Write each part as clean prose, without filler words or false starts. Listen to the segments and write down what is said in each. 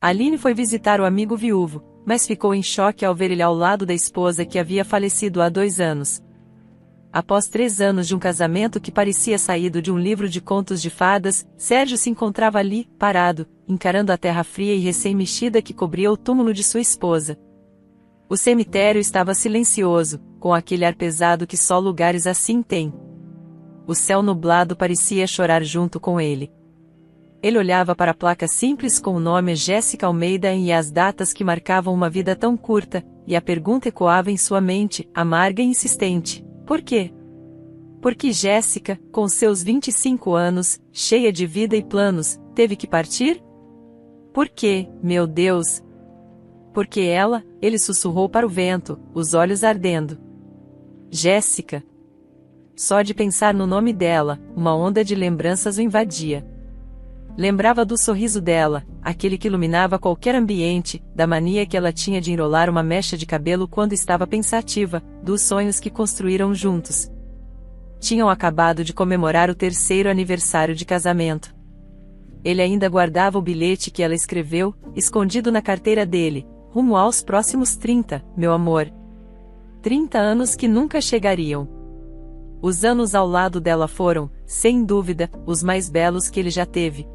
Aline foi visitar o amigo viúvo, mas ficou em choque ao ver ele ao lado da esposa que havia falecido há 2 anos. Após 3 anos de um casamento que parecia saído de um livro de contos de fadas, Sérgio se encontrava ali, parado, encarando a terra fria e recém-mexida que cobria o túmulo de sua esposa. O cemitério estava silencioso, com aquele ar pesado que só lugares assim têm. O céu nublado parecia chorar junto com ele. Ele olhava para a placa simples com o nome Jéssica Almeida e as datas que marcavam uma vida tão curta, e a pergunta ecoava em sua mente, amarga e insistente: por quê? Por que Jéssica, com seus 25 anos, cheia de vida e planos, teve que partir? Por quê, meu Deus? Porque ela, ele sussurrou para o vento, os olhos ardendo. Jéssica. Só de pensar no nome dela, uma onda de lembranças o invadia. Lembrava do sorriso dela, aquele que iluminava qualquer ambiente, da mania que ela tinha de enrolar uma mecha de cabelo quando estava pensativa, dos sonhos que construíram juntos. Tinham acabado de comemorar o 3º aniversário de casamento. Ele ainda guardava o bilhete que ela escreveu, escondido na carteira dele, rumo aos próximos 30, meu amor. 30 anos que nunca chegariam. Os anos ao lado dela foram, sem dúvida, os mais belos que ele já teve.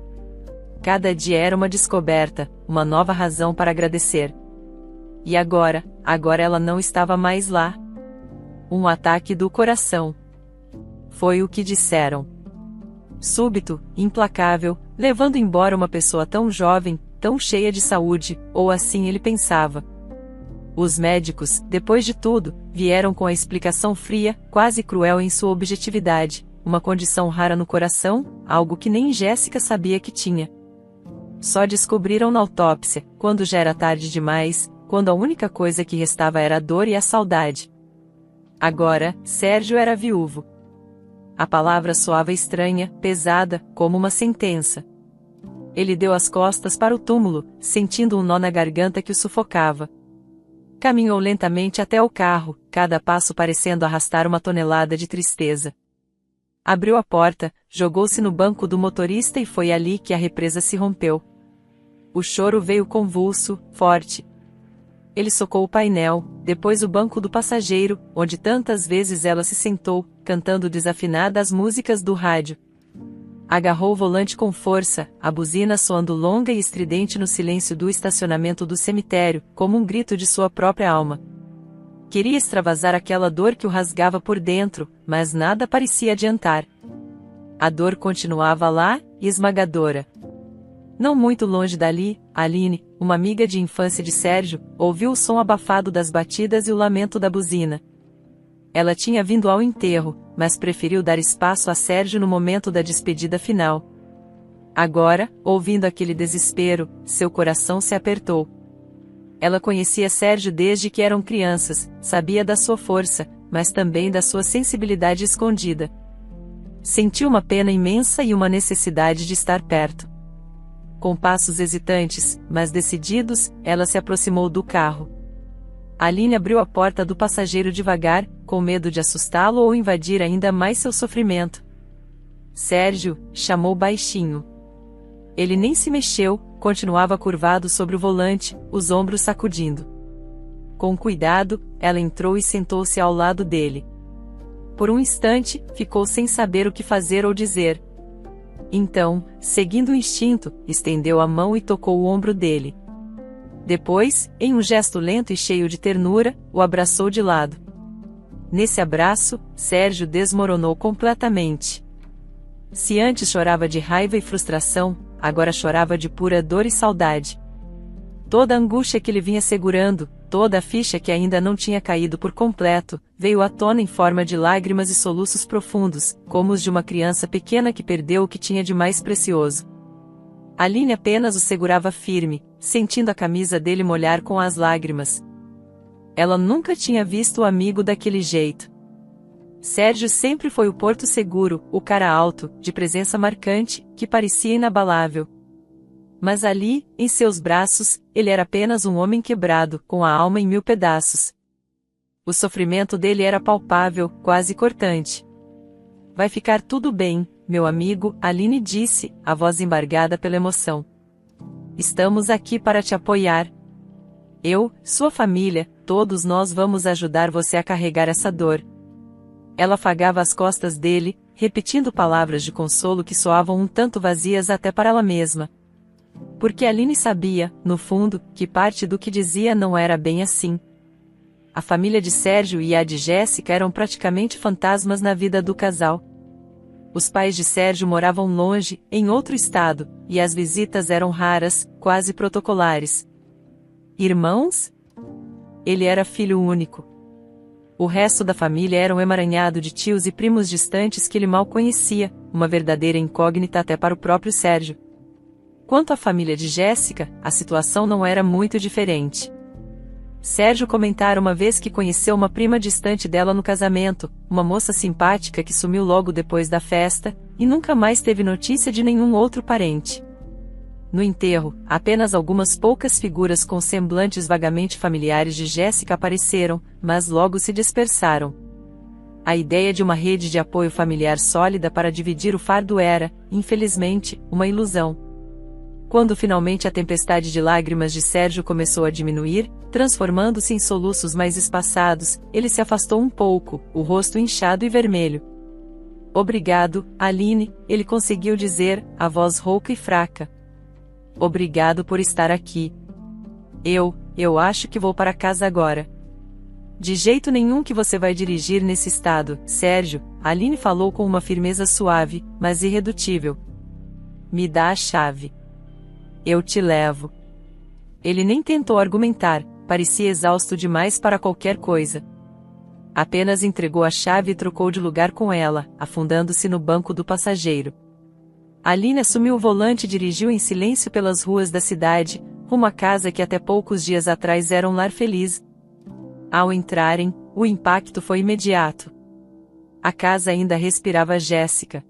Cada dia era uma descoberta, uma nova razão para agradecer. E agora ela não estava mais lá. Um ataque do coração. Foi o que disseram. Súbito, implacável, levando embora uma pessoa tão jovem, tão cheia de saúde, ou assim ele pensava. Os médicos, depois de tudo, vieram com a explicação fria, quase cruel em sua objetividade, uma condição rara no coração, algo que nem Jéssica sabia que tinha. Só descobriram na autópsia, quando já era tarde demais, quando a única coisa que restava era a dor e a saudade. Agora, Sérgio era viúvo. A palavra soava estranha, pesada, como uma sentença. Ele deu as costas para o túmulo, sentindo um nó na garganta que o sufocava. Caminhou lentamente até o carro, cada passo parecendo arrastar uma tonelada de tristeza. Abriu a porta, jogou-se no banco do motorista e foi ali que a represa se rompeu. O choro veio convulso, forte. Ele socou o painel, depois o banco do passageiro, onde tantas vezes ela se sentou, cantando desafinada as músicas do rádio. Agarrou o volante com força, a buzina soando longa e estridente no silêncio do estacionamento do cemitério, como um grito de sua própria alma. Queria extravasar aquela dor que o rasgava por dentro, mas nada parecia adiantar. A dor continuava lá, esmagadora. Não muito longe dali, Aline, uma amiga de infância de Sérgio, ouviu o som abafado das batidas e o lamento da buzina. Ela tinha vindo ao enterro, mas preferiu dar espaço a Sérgio no momento da despedida final. Agora, ouvindo aquele desespero, seu coração se apertou. Ela conhecia Sérgio desde que eram crianças, sabia da sua força, mas também da sua sensibilidade escondida. Sentiu uma pena imensa e uma necessidade de estar perto. Com passos hesitantes, mas decididos, ela se aproximou do carro. Aline abriu a porta do passageiro devagar, com medo de assustá-lo ou invadir ainda mais seu sofrimento. Sérgio, chamou baixinho. Ele nem se mexeu, continuava curvado sobre o volante, os ombros sacudindo. Com cuidado, ela entrou e sentou-se ao lado dele. Por um instante, ficou sem saber o que fazer ou dizer. Então, seguindo o instinto, estendeu a mão e tocou o ombro dele. Depois, em um gesto lento e cheio de ternura, o abraçou de lado. Nesse abraço, Sérgio desmoronou completamente. Se antes chorava de raiva e frustração, agora chorava de pura dor e saudade. Toda a angústia que ele vinha segurando, toda a ficha que ainda não tinha caído por completo, veio à tona em forma de lágrimas e soluços profundos, como os de uma criança pequena que perdeu o que tinha de mais precioso. Aline apenas o segurava firme, sentindo a camisa dele molhar com as lágrimas. Ela nunca tinha visto o amigo daquele jeito. Sérgio sempre foi o porto seguro, o cara alto, de presença marcante, que parecia inabalável. Mas ali, em seus braços, ele era apenas um homem quebrado, com a alma em 1000 pedaços. O sofrimento dele era palpável, quase cortante. Vai ficar tudo bem, meu amigo, Aline disse, a voz embargada pela emoção. Estamos aqui para te apoiar. Eu, sua família, todos nós vamos ajudar você a carregar essa dor. Ela afagava as costas dele, repetindo palavras de consolo que soavam um tanto vazias até para ela mesma. Porque Aline sabia, no fundo, que parte do que dizia não era bem assim. A família de Sérgio e a de Jéssica eram praticamente fantasmas na vida do casal. Os pais de Sérgio moravam longe, em outro estado, e as visitas eram raras, quase protocolares. Irmãos? Ele era filho único. O resto da família era um emaranhado de tios e primos distantes que ele mal conhecia, uma verdadeira incógnita até para o próprio Sérgio. Quanto à família de Jéssica, a situação não era muito diferente. Sérgio comentara uma vez que conheceu uma prima distante dela no casamento, uma moça simpática que sumiu logo depois da festa, e nunca mais teve notícia de nenhum outro parente. No enterro, apenas algumas poucas figuras com semblantes vagamente familiares de Jéssica apareceram, mas logo se dispersaram. A ideia de uma rede de apoio familiar sólida para dividir o fardo era, infelizmente, uma ilusão. Quando finalmente a tempestade de lágrimas de Sérgio começou a diminuir, transformando-se em soluços mais espaçados, ele se afastou um pouco, o rosto inchado e vermelho. Obrigado, Aline, ele conseguiu dizer, a voz rouca e fraca. Obrigado por estar aqui. Eu acho que vou para casa agora. De jeito nenhum que você vai dirigir nesse estado, Sérgio, Aline falou com uma firmeza suave, mas irredutível. Me dá a chave. Eu te levo. Ele nem tentou argumentar, parecia exausto demais para qualquer coisa. Apenas entregou a chave e trocou de lugar com ela, afundando-se no banco do passageiro. Aline assumiu o volante e dirigiu em silêncio pelas ruas da cidade, rumo à casa que até poucos dias atrás era um lar feliz. Ao entrarem, o impacto foi imediato. A casa ainda respirava Jéssica.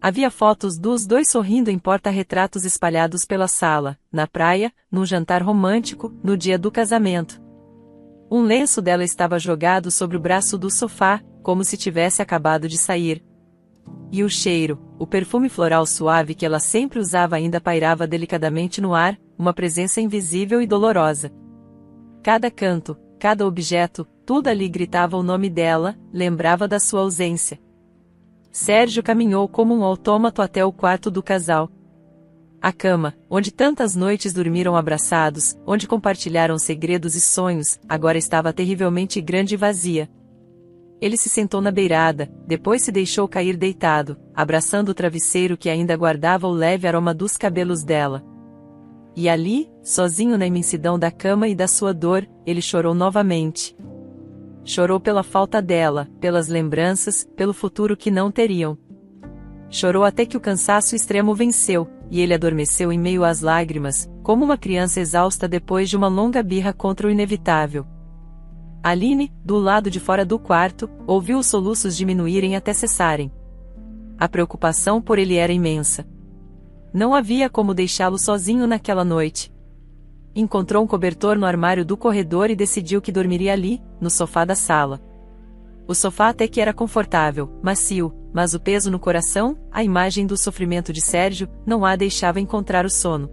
Havia fotos dos dois sorrindo em porta-retratos espalhados pela sala, na praia, num jantar romântico, no dia do casamento. Um lenço dela estava jogado sobre o braço do sofá, como se tivesse acabado de sair. E o cheiro, o perfume floral suave que ela sempre usava ainda pairava delicadamente no ar, uma presença invisível e dolorosa. Cada canto, cada objeto, tudo ali gritava o nome dela, lembrava da sua ausência. Sérgio caminhou como um autômato até o quarto do casal. A cama, onde tantas noites dormiram abraçados, onde compartilharam segredos e sonhos, agora estava terrivelmente grande e vazia. Ele se sentou na beirada, depois se deixou cair deitado, abraçando o travesseiro que ainda guardava o leve aroma dos cabelos dela. E ali, sozinho na imensidão da cama e da sua dor, ele chorou novamente. Chorou pela falta dela, pelas lembranças, pelo futuro que não teriam. Chorou até que o cansaço extremo venceu, e ele adormeceu em meio às lágrimas, como uma criança exausta depois de uma longa birra contra o inevitável. Aline, do lado de fora do quarto, ouviu os soluços diminuírem até cessarem. A preocupação por ele era imensa. Não havia como deixá-lo sozinho naquela noite. Encontrou um cobertor no armário do corredor e decidiu que dormiria ali, no sofá da sala. O sofá até que era confortável, macio, mas o peso no coração, a imagem do sofrimento de Sérgio, não a deixava encontrar o sono.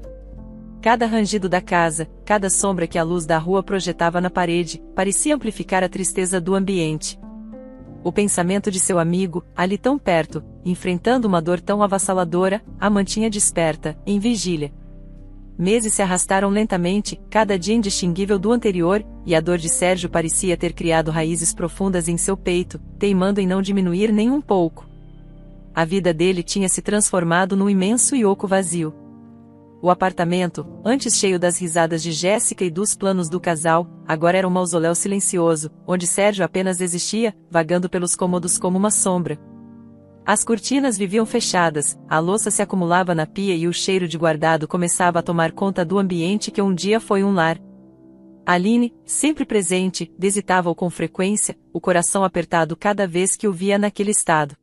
Cada rangido da casa, cada sombra que a luz da rua projetava na parede, parecia amplificar a tristeza do ambiente. O pensamento de seu amigo, ali tão perto, enfrentando uma dor tão avassaladora, a mantinha desperta, em vigília. Meses se arrastaram lentamente, cada dia indistinguível do anterior, e a dor de Sérgio parecia ter criado raízes profundas em seu peito, teimando em não diminuir nem um pouco. A vida dele tinha se transformado num imenso e oco vazio. O apartamento, antes cheio das risadas de Jéssica e dos planos do casal, agora era um mausoléu silencioso, onde Sérgio apenas existia, vagando pelos cômodos como uma sombra. As cortinas viviam fechadas, a louça se acumulava na pia e o cheiro de guardado começava a tomar conta do ambiente que um dia foi um lar. Aline, sempre presente, visitava-o com frequência, o coração apertado cada vez que o via naquele estado.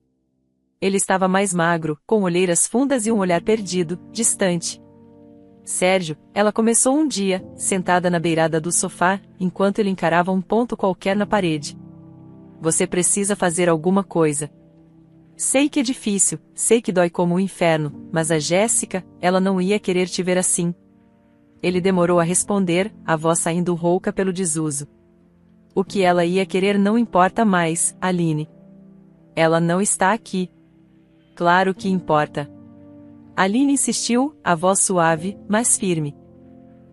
Ele estava mais magro, com olheiras fundas e um olhar perdido, distante. Sérgio, ela começou um dia, sentada na beirada do sofá, enquanto ele encarava um ponto qualquer na parede. Você precisa fazer alguma coisa. Sei que é difícil, sei que dói como o inferno, mas a Jéssica, ela não ia querer te ver assim. Ele demorou a responder, a voz saindo rouca pelo desuso. O que ela ia querer não importa mais, Aline. Ela não está aqui. Claro que importa. Aline insistiu, a voz suave, mas firme.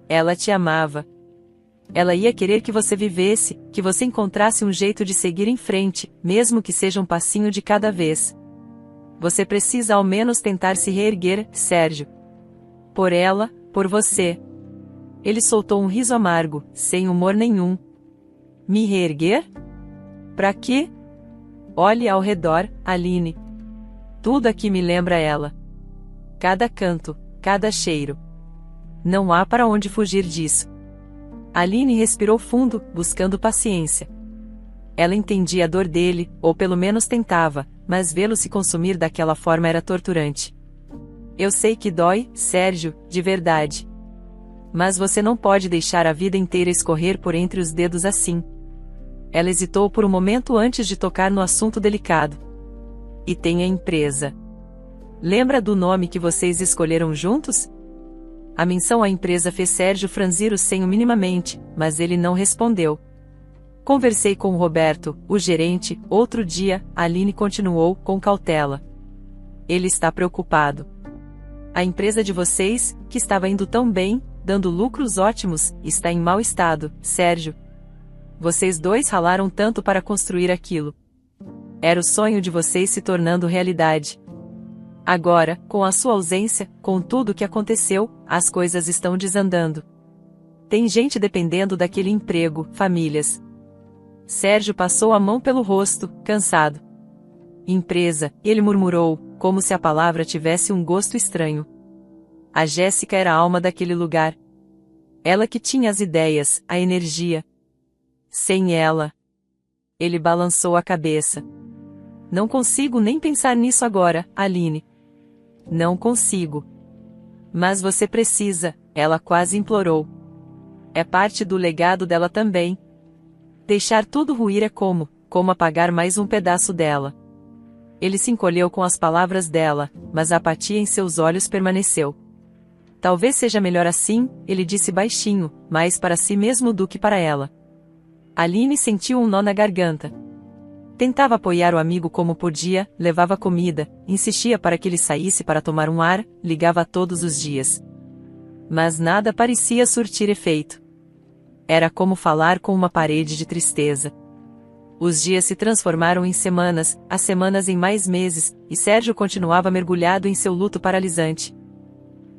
Ela te amava. Ela ia querer que você vivesse, que você encontrasse um jeito de seguir em frente, mesmo que seja um passinho de cada vez. Você precisa ao menos tentar se reerguer, Sérgio. Por ela, por você. Ele soltou um riso amargo, sem humor nenhum. Me reerguer? Pra quê? Olhe ao redor, Aline. Tudo aqui me lembra ela. Cada canto, cada cheiro. Não há para onde fugir disso. Aline respirou fundo, buscando paciência. Ela entendia a dor dele, ou pelo menos tentava, mas vê-lo se consumir daquela forma era torturante. Eu sei que dói, Sérgio, de verdade. Mas você não pode deixar a vida inteira escorrer por entre os dedos assim. Ela hesitou por um momento antes de tocar no assunto delicado. E tem a empresa. Lembra do nome que vocês escolheram juntos? A menção à empresa fez Sérgio franzir o senho minimamente, mas ele não respondeu. Conversei com o Roberto, o gerente, outro dia, Aline continuou, com cautela. Ele está preocupado. A empresa de vocês, que estava indo tão bem, dando lucros ótimos, está em mau estado, Sérgio. Vocês dois ralaram tanto para construir aquilo. Era o sonho de vocês se tornando realidade. Agora, com a sua ausência, com tudo o que aconteceu, as coisas estão desandando. Tem gente dependendo daquele emprego, famílias. Sérgio passou a mão pelo rosto, cansado. Empresa, ele murmurou, como se a palavra tivesse um gosto estranho. A Jéssica era a alma daquele lugar. Ela que tinha as ideias, a energia. Sem ela. Ele balançou a cabeça. Não consigo nem pensar nisso agora, Aline. Não consigo. Mas você precisa, ela quase implorou. É parte do legado dela também. Deixar tudo ruir é como apagar mais um pedaço dela. Ele se encolheu com as palavras dela, mas a apatia em seus olhos permaneceu. Talvez seja melhor assim, ele disse baixinho, mais para si mesmo do que para ela. Aline sentiu um nó na garganta. Tentava apoiar o amigo como podia, levava comida, insistia para que ele saísse para tomar um ar, ligava todos os dias. Mas nada parecia surtir efeito. Era como falar com uma parede de tristeza. Os dias se transformaram em semanas, as semanas em mais meses, e Sérgio continuava mergulhado em seu luto paralisante.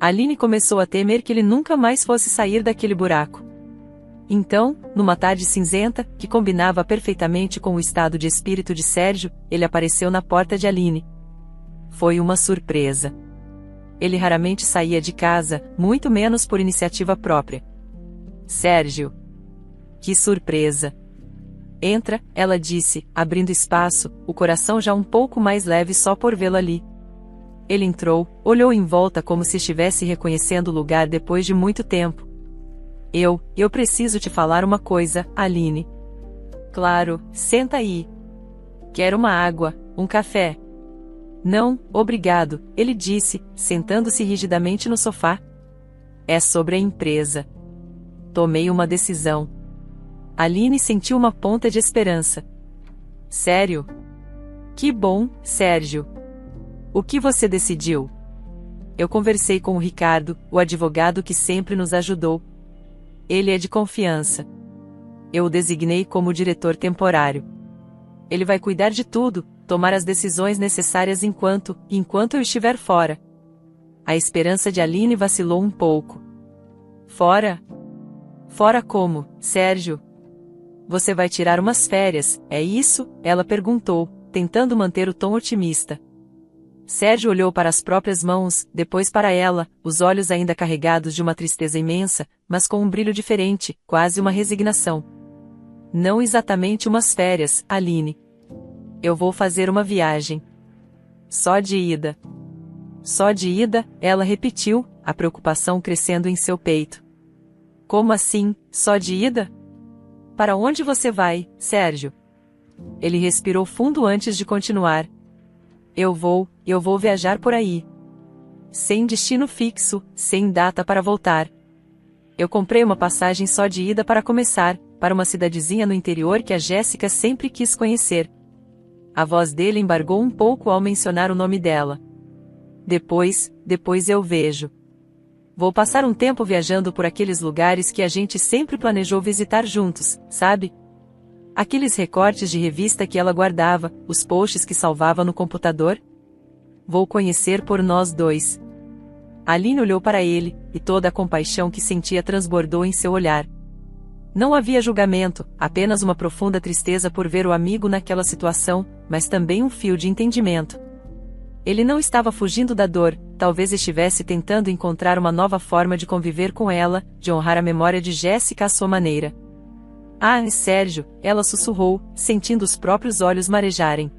Aline começou a temer que ele nunca mais fosse sair daquele buraco. Então, numa tarde cinzenta, que combinava perfeitamente com o estado de espírito de Sérgio, ele apareceu na porta de Aline. Foi uma surpresa. Ele raramente saía de casa, muito menos por iniciativa própria. Sérgio. Que surpresa! Entra, ela disse, abrindo espaço, o coração já um pouco mais leve só por vê-lo ali. Ele entrou, olhou em volta como se estivesse reconhecendo o lugar depois de muito tempo. Eu preciso te falar uma coisa, Aline. Claro, senta aí. Quero uma água, um café. Não, obrigado, ele disse, sentando-se rigidamente no sofá. É sobre a empresa. Tomei uma decisão. Aline sentiu uma ponta de esperança. Sério? Que bom, Sérgio. O que você decidiu? Eu conversei com o Ricardo, o advogado que sempre nos ajudou. Ele é de confiança. Eu o designei como diretor temporário. Ele vai cuidar de tudo, tomar as decisões necessárias enquanto eu estiver fora. A esperança de Aline vacilou um pouco. Fora? Fora como, Sérgio? Você vai tirar umas férias, é isso? Ela perguntou, tentando manter o tom otimista. Sérgio olhou para as próprias mãos, depois para ela, os olhos ainda carregados de uma tristeza imensa, mas com um brilho diferente, quase uma resignação. Não exatamente umas férias, Aline. Eu vou fazer uma viagem. Só de ida. Só de ida, ela repetiu, a preocupação crescendo em seu peito. Como assim, só de ida? Para onde você vai, Sérgio? Ele respirou fundo antes de continuar. Eu vou viajar por aí. Sem destino fixo, sem data para voltar. Eu comprei uma passagem só de ida para começar, para uma cidadezinha no interior que a Jéssica sempre quis conhecer. A voz dele embargou um pouco ao mencionar o nome dela. Depois eu vejo. Vou passar um tempo viajando por aqueles lugares que a gente sempre planejou visitar juntos, sabe? Aqueles recortes de revista que ela guardava, os posts que salvava no computador. Vou conhecer por nós dois. Aline olhou para ele, e toda a compaixão que sentia transbordou em seu olhar. Não havia julgamento, apenas uma profunda tristeza por ver o amigo naquela situação, mas também um fio de entendimento. Ele não estava fugindo da dor, talvez estivesse tentando encontrar uma nova forma de conviver com ela, de honrar a memória de Jéssica à sua maneira. Ah, Sérgio, ela sussurrou, sentindo os próprios olhos marejarem.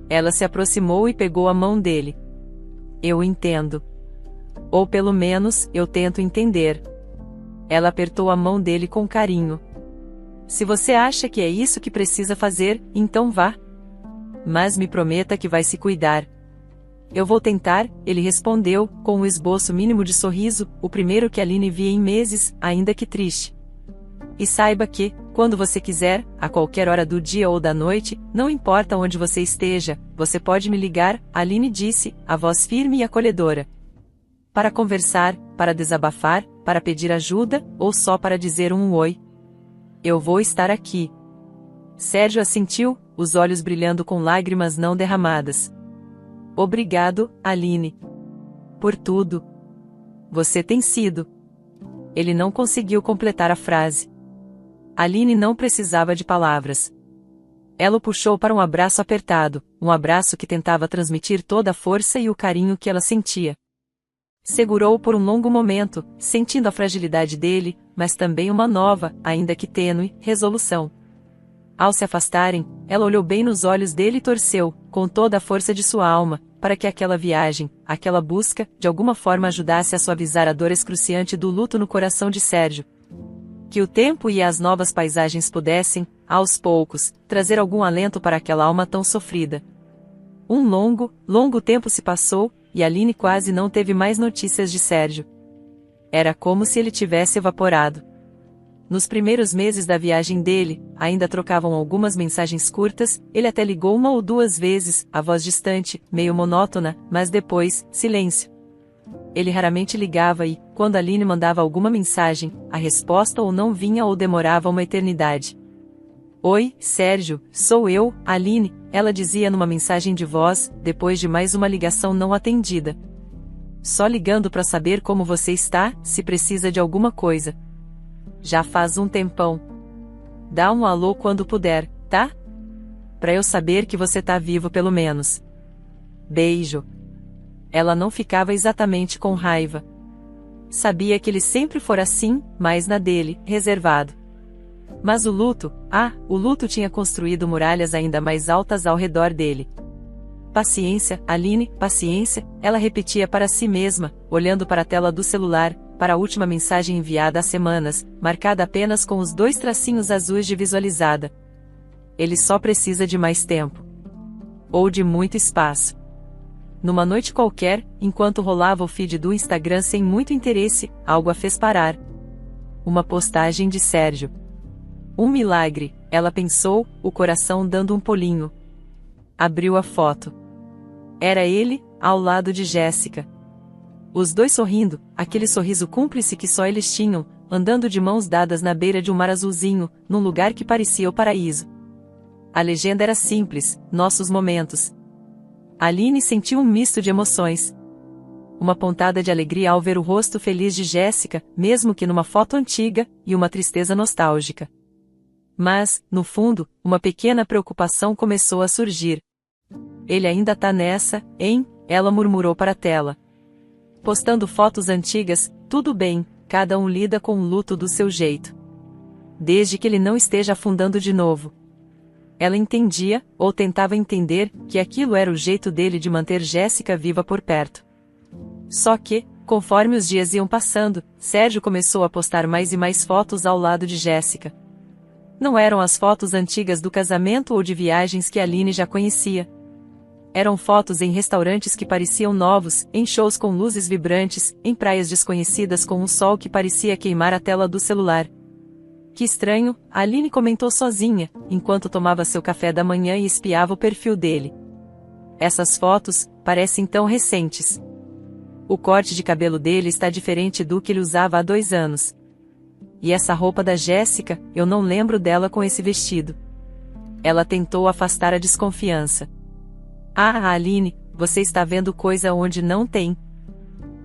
Ela se aproximou e pegou a mão dele. Eu entendo. Ou pelo menos, eu tento entender. Ela apertou a mão dele com carinho. Se você acha que é isso que precisa fazer, então vá. Mas me prometa que vai se cuidar. Eu vou tentar, ele respondeu, com um esboço mínimo de sorriso, o primeiro que Aline via em meses, ainda que triste. E saiba que, quando você quiser, a qualquer hora do dia ou da noite, não importa onde você esteja, você pode me ligar, Aline disse, a voz firme e acolhedora. Para conversar, para desabafar, para pedir ajuda, ou só para dizer um oi. Eu vou estar aqui. Sérgio assentiu, os olhos brilhando com lágrimas não derramadas. Obrigado, Aline. Por tudo. Você tem sido. Ele não conseguiu completar a frase. Aline não precisava de palavras. Ela o puxou para um abraço apertado, um abraço que tentava transmitir toda a força e o carinho que ela sentia. Segurou-o por um longo momento, sentindo a fragilidade dele, mas também uma nova, ainda que tênue, resolução. Ao se afastarem, ela olhou bem nos olhos dele e torceu, com toda a força de sua alma, para que aquela viagem, aquela busca, de alguma forma ajudasse a suavizar a dor excruciante do luto no coração de Sérgio. Que o tempo e as novas paisagens pudessem, aos poucos, trazer algum alento para aquela alma tão sofrida. Um longo tempo se passou, e Aline quase não teve mais notícias de Sérgio. Era como se ele tivesse evaporado. Nos primeiros meses da viagem dele, ainda trocavam algumas mensagens curtas, ele até ligou uma ou duas vezes, a voz distante, meio monótona, mas depois, silêncio. Ele raramente ligava e, quando Aline mandava alguma mensagem, a resposta ou não vinha ou demorava uma eternidade. Oi, Sérgio, sou eu, Aline, ela dizia numa mensagem de voz, depois de mais uma ligação não atendida. Só ligando para saber como você está, se precisa de alguma coisa. Já faz um tempão. Dá um alô quando puder, tá? Pra eu saber que você tá vivo pelo menos. Beijo. Ela não ficava exatamente com raiva. Sabia que ele sempre fora assim, mas na dele, reservado. Mas o luto tinha construído muralhas ainda mais altas ao redor dele. Paciência, Aline, paciência, ela repetia para si mesma, olhando para a tela do celular, para a última mensagem enviada há semanas, marcada apenas com os 2 tracinhos azuis de visualizada. Ele só precisa de mais tempo. Ou de muito espaço. Numa noite qualquer, enquanto rolava o feed do Instagram sem muito interesse, algo a fez parar. Uma postagem de Sérgio. Um milagre, ela pensou, o coração dando um pulinho. Abriu a foto. Era ele, ao lado de Jéssica. Os dois sorrindo, aquele sorriso cúmplice que só eles tinham, andando de mãos dadas na beira de um mar azulzinho, num lugar que parecia o paraíso. A legenda era simples, nossos momentos. Aline sentiu um misto de emoções. Uma pontada de alegria ao ver o rosto feliz de Jéssica, mesmo que numa foto antiga, e uma tristeza nostálgica. Mas, no fundo, uma pequena preocupação começou a surgir. Ele ainda tá nessa, hein? Ela murmurou para a tela. Postando fotos antigas, tudo bem, cada um lida com o luto do seu jeito. Desde que ele não esteja afundando de novo. Ela entendia, ou tentava entender, que aquilo era o jeito dele de manter Jéssica viva por perto. Só que, conforme os dias iam passando, Sérgio começou a postar mais e mais fotos ao lado de Jéssica. Não eram as fotos antigas do casamento ou de viagens que Aline já conhecia. Eram fotos em restaurantes que pareciam novos, em shows com luzes vibrantes, em praias desconhecidas com um sol que parecia queimar a tela do celular. Que estranho, Aline comentou sozinha, enquanto tomava seu café da manhã e espiava o perfil dele. Essas fotos parecem tão recentes. O corte de cabelo dele está diferente do que ele usava há 2 anos. E essa roupa da Jéssica, eu não lembro dela com esse vestido. Ela tentou afastar a desconfiança. Ah, Aline, você está vendo coisa onde não tem.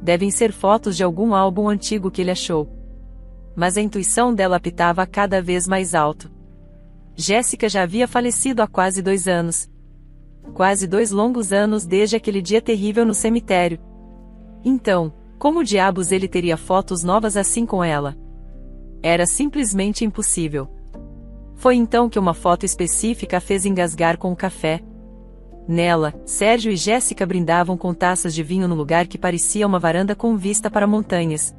Devem ser fotos de algum álbum antigo que ele achou. Mas a intuição dela apitava cada vez mais alto. Jéssica já havia falecido há quase 2 anos. Quase 2 longos anos desde aquele dia terrível no cemitério. Então, como diabos ele teria fotos novas assim com ela? Era simplesmente impossível. Foi então que uma foto específica a fez engasgar com o café. Nela, Sérgio e Jéssica brindavam com taças de vinho no lugar que parecia uma varanda com vista para montanhas.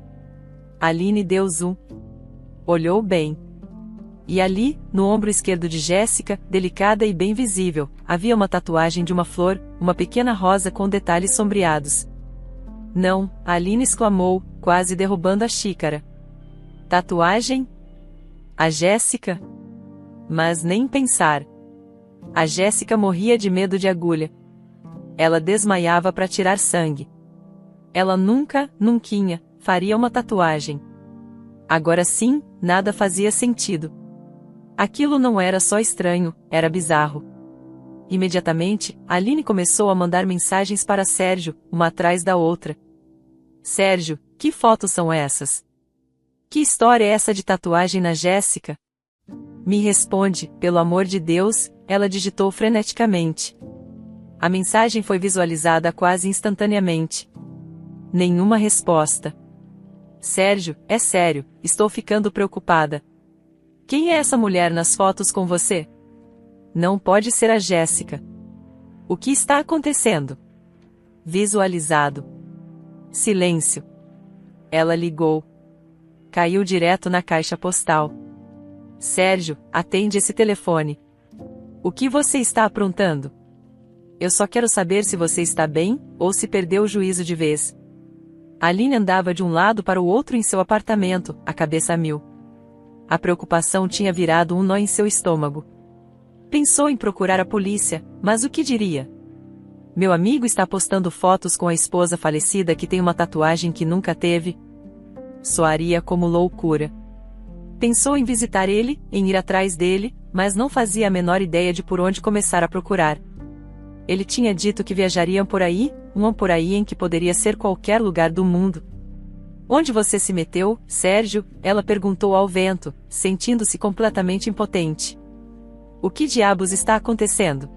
Aline deu zoom. Olhou bem. E ali, no ombro esquerdo de Jéssica, delicada e bem visível, havia uma tatuagem de uma flor, uma pequena rosa com detalhes sombreados. Não, Aline exclamou, quase derrubando a xícara. Tatuagem? A Jéssica? Mas nem pensar. A Jéssica morria de medo de agulha. Ela desmaiava para tirar sangue. Ela nunca faria uma tatuagem. Agora sim, nada fazia sentido. Aquilo não era só estranho, era bizarro. Imediatamente, Aline começou a mandar mensagens para Sérgio, uma atrás da outra. Sérgio, que fotos são essas? Que história é essa de tatuagem na Jéssica? Me responde, pelo amor de Deus, ela digitou freneticamente. A mensagem foi visualizada quase instantaneamente. Nenhuma resposta. Sérgio, é sério, estou ficando preocupada. Quem é essa mulher nas fotos com você? Não pode ser a Jéssica. O que está acontecendo? Visualizado. Silêncio. Ela ligou. Caiu direto na caixa postal. Sérgio, atende esse telefone. O que você está aprontando? Eu só quero saber se você está bem, ou se perdeu o juízo de vez. Aline andava de um lado para o outro em seu apartamento, a cabeça a mil. A preocupação tinha virado um nó em seu estômago. Pensou em procurar a polícia, mas o que diria? Meu amigo está postando fotos com a esposa falecida que tem uma tatuagem que nunca teve? Soaria como loucura. Pensou em visitar ele, em ir atrás dele, mas não fazia a menor ideia de por onde começar a procurar. Ele tinha dito que viajariam por aí, por aí em que poderia ser qualquer lugar do mundo. Onde você se meteu, Sérgio? Ela perguntou ao vento, sentindo-se completamente impotente. O que diabos está acontecendo?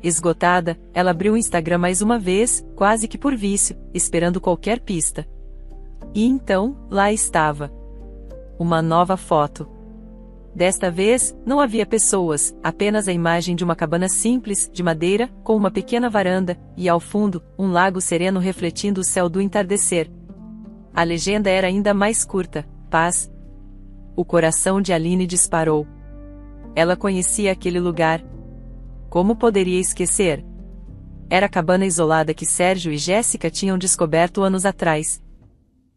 Esgotada, ela abriu o Instagram mais uma vez, quase que por vício, esperando qualquer pista. E então, lá estava. Uma nova foto. Desta vez, não havia pessoas, apenas a imagem de uma cabana simples, de madeira, com uma pequena varanda, e ao fundo, um lago sereno refletindo o céu do entardecer. A legenda era ainda mais curta: paz. O coração de Aline disparou. Ela conhecia aquele lugar. Como poderia esquecer? Era a cabana isolada que Sérgio e Jéssica tinham descoberto anos atrás.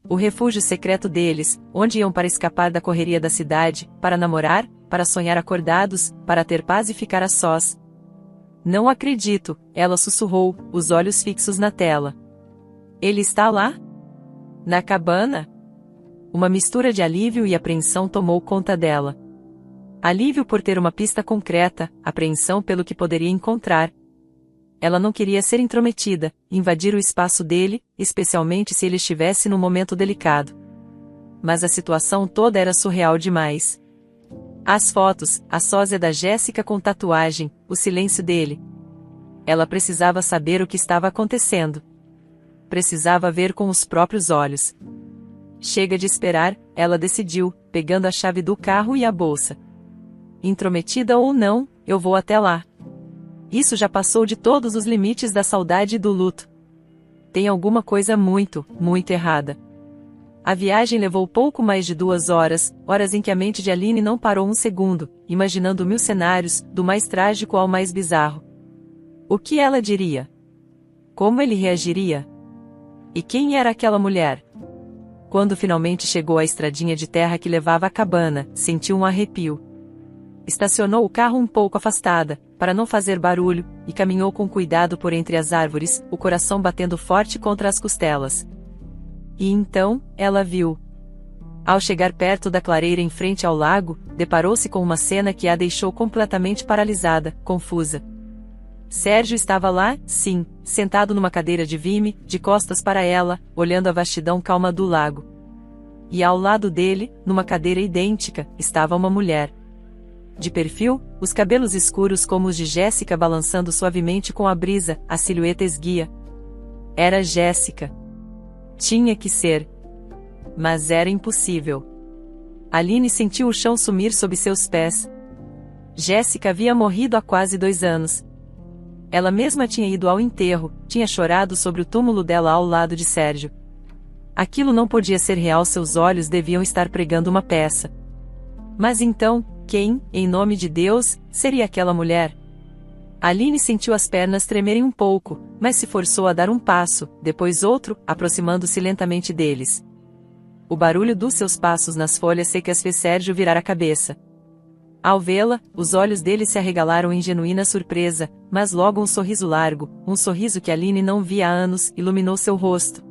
O refúgio secreto deles, onde iam para escapar da correria da cidade, para namorar, para sonhar acordados, para ter paz e ficar a sós. Não acredito, ela sussurrou, os olhos fixos na tela. Ele está lá? Na cabana? Uma mistura de alívio e apreensão tomou conta dela. Alívio por ter uma pista concreta, apreensão pelo que poderia encontrar. Ela não queria ser intrometida, invadir o espaço dele, especialmente se ele estivesse num momento delicado. Mas a situação toda era surreal demais. As fotos, a sósia da Jéssica com tatuagem, o silêncio dele. Ela precisava saber o que estava acontecendo. Precisava ver com os próprios olhos. Chega de esperar, ela decidiu, pegando a chave do carro e a bolsa. Intrometida ou não, eu vou até lá. Isso já passou de todos os limites da saudade e do luto. Tem alguma coisa muito errada. A viagem levou pouco mais de 2 horas, horas em que a mente de Aline não parou um segundo, imaginando 1000 cenários, do mais trágico ao mais bizarro. O que ela diria? Como ele reagiria? E quem era aquela mulher? Quando finalmente chegou à estradinha de terra que levava à cabana, sentiu um arrepio. Estacionou o carro um pouco afastada, para não fazer barulho, e caminhou com cuidado por entre as árvores, o coração batendo forte contra as costelas. E então, ela viu. Ao chegar perto da clareira em frente ao lago, deparou-se com uma cena que a deixou completamente paralisada, confusa. Sérgio estava lá, sim, sentado numa cadeira de vime, de costas para ela, olhando a vastidão calma do lago. E ao lado dele, numa cadeira idêntica, estava uma mulher. De perfil, os cabelos escuros como os de Jéssica balançando suavemente com a brisa, a silhueta esguia. Era Jéssica. Tinha que ser. Mas era impossível. Aline sentiu o chão sumir sob seus pés. Jéssica havia morrido há quase 2 anos. Ela mesma tinha ido ao enterro, tinha chorado sobre o túmulo dela ao lado de Sérgio. Aquilo não podia ser real, seus olhos deviam estar pregando uma peça. Mas então, quem, em nome de Deus, seria aquela mulher? Aline sentiu as pernas tremerem um pouco, mas se forçou a dar um passo, depois outro, aproximando-se lentamente deles. O barulho dos seus passos nas folhas secas fez Sérgio virar a cabeça. Ao vê-la, os olhos dele se arregalaram em genuína surpresa, mas logo um sorriso largo, um sorriso que Aline não via há anos, iluminou seu rosto.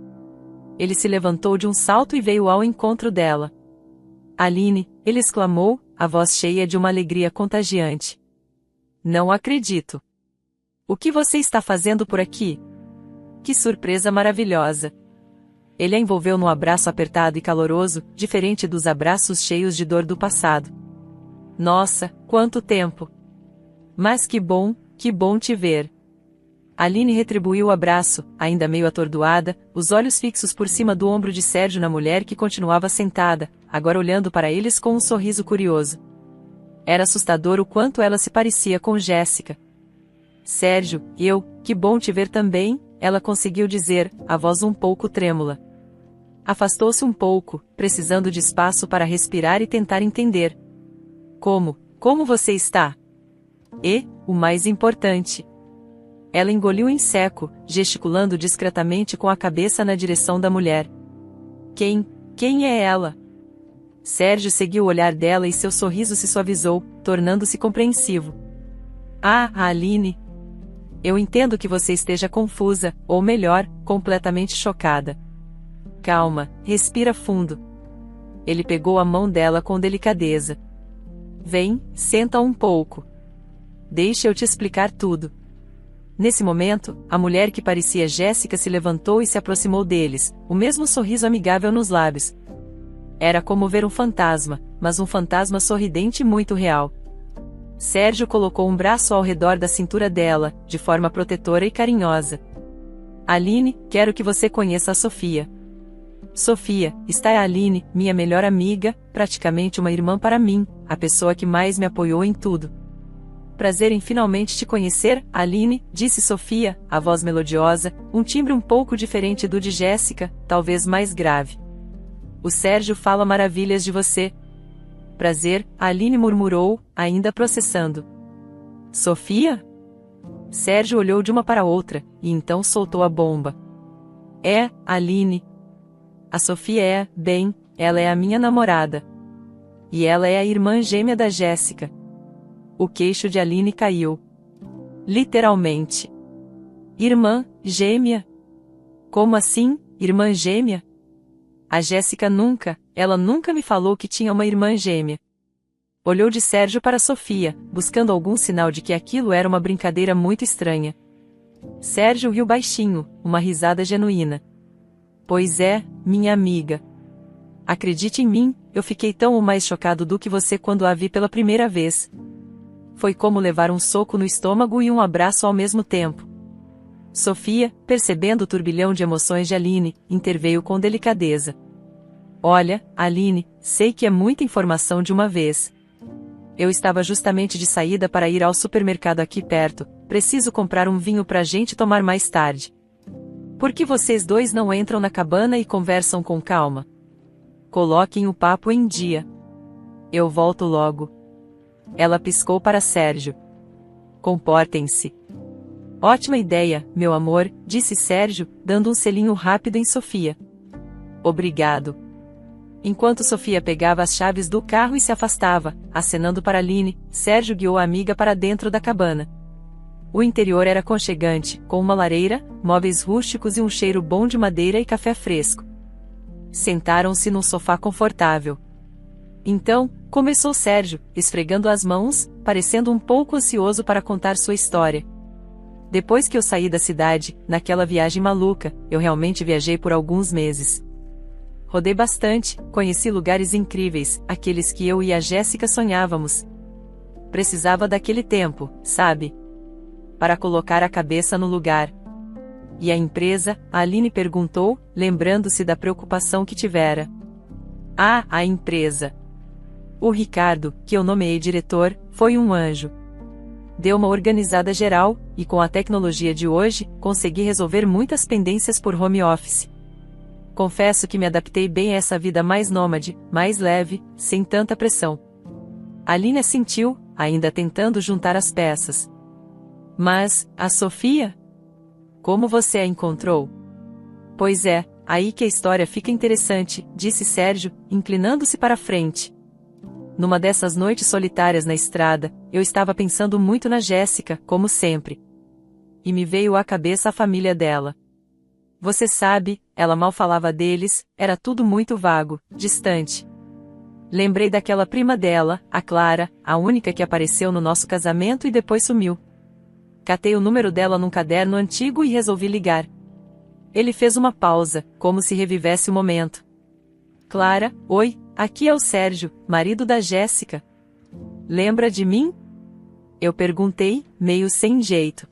Ele se levantou de um salto e veio ao encontro dela. Aline, ele exclamou, a voz cheia de uma alegria contagiante. Não acredito. O que você está fazendo por aqui? Que surpresa maravilhosa. Ele a envolveu num abraço apertado e caloroso, diferente dos abraços cheios de dor do passado. Nossa, quanto tempo! Mas que bom te ver. Aline retribuiu o abraço, ainda meio atordoada, os olhos fixos por cima do ombro de Sérgio na mulher que continuava sentada, agora olhando para eles com um sorriso curioso. Era assustador o quanto ela se parecia com Jéssica. Sérgio, que bom te ver também, ela conseguiu dizer, a voz um pouco trêmula. Afastou-se um pouco, precisando de espaço para respirar e tentar entender. Como você está? E, o mais importante. Ela engoliu em seco, gesticulando discretamente com a cabeça na direção da mulher. Quem é ela? Sérgio seguiu o olhar dela e seu sorriso se suavizou, tornando-se compreensivo. Ah, Aline! Eu entendo que você esteja confusa, ou melhor, completamente chocada. Calma, respira fundo. Ele pegou a mão dela com delicadeza. Vem, senta um pouco. Deixa eu te explicar tudo. Nesse momento, a mulher que parecia Jéssica se levantou e se aproximou deles, o mesmo sorriso amigável nos lábios. Era como ver um fantasma, mas um fantasma sorridente e muito real. Sérgio colocou um braço ao redor da cintura dela, de forma protetora e carinhosa. Aline, quero que você conheça a Sofia. Sofia, está a Aline, minha melhor amiga, praticamente uma irmã para mim, a pessoa que mais me apoiou em tudo. Prazer em finalmente te conhecer, Aline, disse Sofia, a voz melodiosa, um timbre um pouco diferente do de Jéssica, talvez mais grave. O Sérgio fala maravilhas de você. Prazer, Aline murmurou, ainda processando. Sofia? Sérgio olhou de uma para outra, e então soltou a bomba. É, Aline. A Sofia ela é a minha namorada. E ela é a irmã gêmea da Jéssica. O queixo de Aline caiu. Literalmente. Irmã gêmea? Como assim, irmã gêmea? A Jéssica ela nunca me falou que tinha uma irmã gêmea. Olhou de Sérgio para Sofia, buscando algum sinal de que aquilo era uma brincadeira muito estranha. Sérgio riu baixinho, uma risada genuína. Pois é, minha amiga. Acredite em mim, eu fiquei tão ou mais chocado do que você quando a vi pela primeira vez. Foi como levar um soco no estômago e um abraço ao mesmo tempo. Sofia, percebendo o turbilhão de emoções de Aline, interveio com delicadeza. Olha, Aline, sei que é muita informação de uma vez. Eu estava justamente de saída para ir ao supermercado aqui perto, preciso comprar um vinho pra gente tomar mais tarde. Por que vocês dois não entram na cabana e conversam com calma? Coloquem o papo em dia. Eu volto logo. Ela piscou para Sérgio. Comportem-se. Ótima ideia, meu amor, disse Sérgio, dando um selinho rápido em Sofia. Obrigado. Enquanto Sofia pegava as chaves do carro e se afastava, acenando para Aline, Sérgio guiou a amiga para dentro da cabana. O interior era aconchegante, com uma lareira, móveis rústicos e um cheiro bom de madeira e café fresco. Sentaram-se num sofá confortável. Então, começou Sérgio, esfregando as mãos, parecendo um pouco ansioso para contar sua história. Depois que eu saí da cidade, naquela viagem maluca, eu realmente viajei por alguns meses. Rodei bastante, conheci lugares incríveis, aqueles que eu e a Jéssica sonhávamos. Precisava daquele tempo, sabe? Para colocar a cabeça no lugar. E a empresa? A Aline perguntou, lembrando-se da preocupação que tivera. Ah, a empresa. O Ricardo, que eu nomeei diretor, foi um anjo. Deu uma organizada geral, e com a tecnologia de hoje, consegui resolver muitas pendências por home office. Confesso que me adaptei bem a essa vida mais nômade, mais leve, sem tanta pressão. Aline assentiu, ainda tentando juntar as peças. Mas, a Sofia? Como você a encontrou? Pois é, aí que a história fica interessante, disse Sérgio, inclinando-se para a frente. Numa dessas noites solitárias na estrada, eu estava pensando muito na Jéssica, como sempre. E me veio à cabeça a família dela. Você sabe, ela mal falava deles, era tudo muito vago, distante. Lembrei daquela prima dela, a Clara, a única que apareceu no nosso casamento e depois sumiu. Catei o número dela num caderno antigo e resolvi ligar. Ele fez uma pausa, como se revivesse o momento. Clara, oi, aqui é o Sérgio, marido da Jéssica. Lembra de mim? Eu perguntei, meio sem jeito.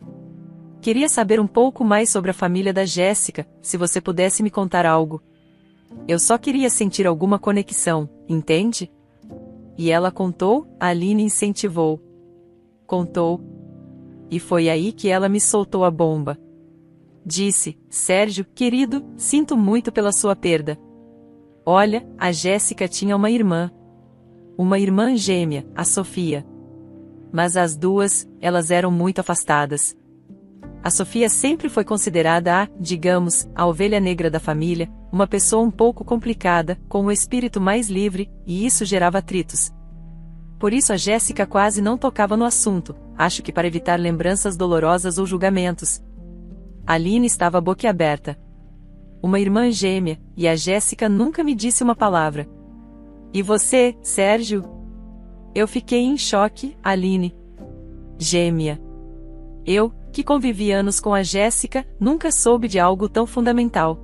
Queria saber um pouco mais sobre a família da Jéssica, se você pudesse me contar algo. Eu só queria sentir alguma conexão, entende? E ela contou, a Aline incentivou. Contou. E foi aí que ela me soltou a bomba. Disse, Sérgio, querido, sinto muito pela sua perda. Olha, a Jéssica tinha uma irmã. Uma irmã gêmea, a Sofia. Mas as duas, elas eram muito afastadas. A Sofia sempre foi considerada digamos, a ovelha negra da família, uma pessoa um pouco complicada, com o espírito mais livre, e isso gerava atritos. Por isso a Jéssica quase não tocava no assunto, acho que para evitar lembranças dolorosas ou julgamentos. Aline estava boquiaberta. Uma irmã gêmea, e a Jéssica nunca me disse uma palavra. E você, Sérgio? Eu fiquei em choque, Aline. Gêmea. Eu, que convivi anos com a Jéssica, nunca soube de algo tão fundamental.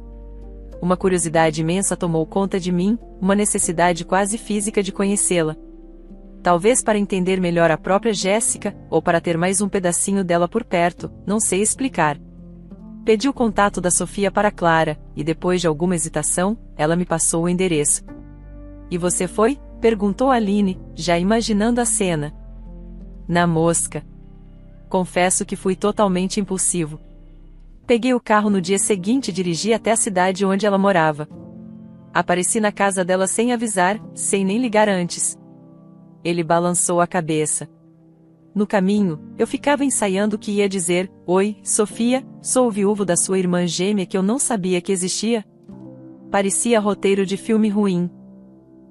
Uma curiosidade imensa tomou conta de mim, uma necessidade quase física de conhecê-la. Talvez para entender melhor a própria Jéssica, ou para ter mais um pedacinho dela por perto, não sei explicar. Pedi o contato da Sofia para Clara, e depois de alguma hesitação, ela me passou o endereço. E você foi? Perguntou Aline, já imaginando a cena. Na mosca. Confesso que fui totalmente impulsivo. Peguei o carro no dia seguinte e dirigi até a cidade onde ela morava. Apareci na casa dela sem avisar, sem nem ligar antes. Ele balançou a cabeça. No caminho, eu ficava ensaiando o que ia dizer. Oi, Sofia, sou o viúvo da sua irmã gêmea que eu não sabia que existia. Parecia roteiro de filme ruim.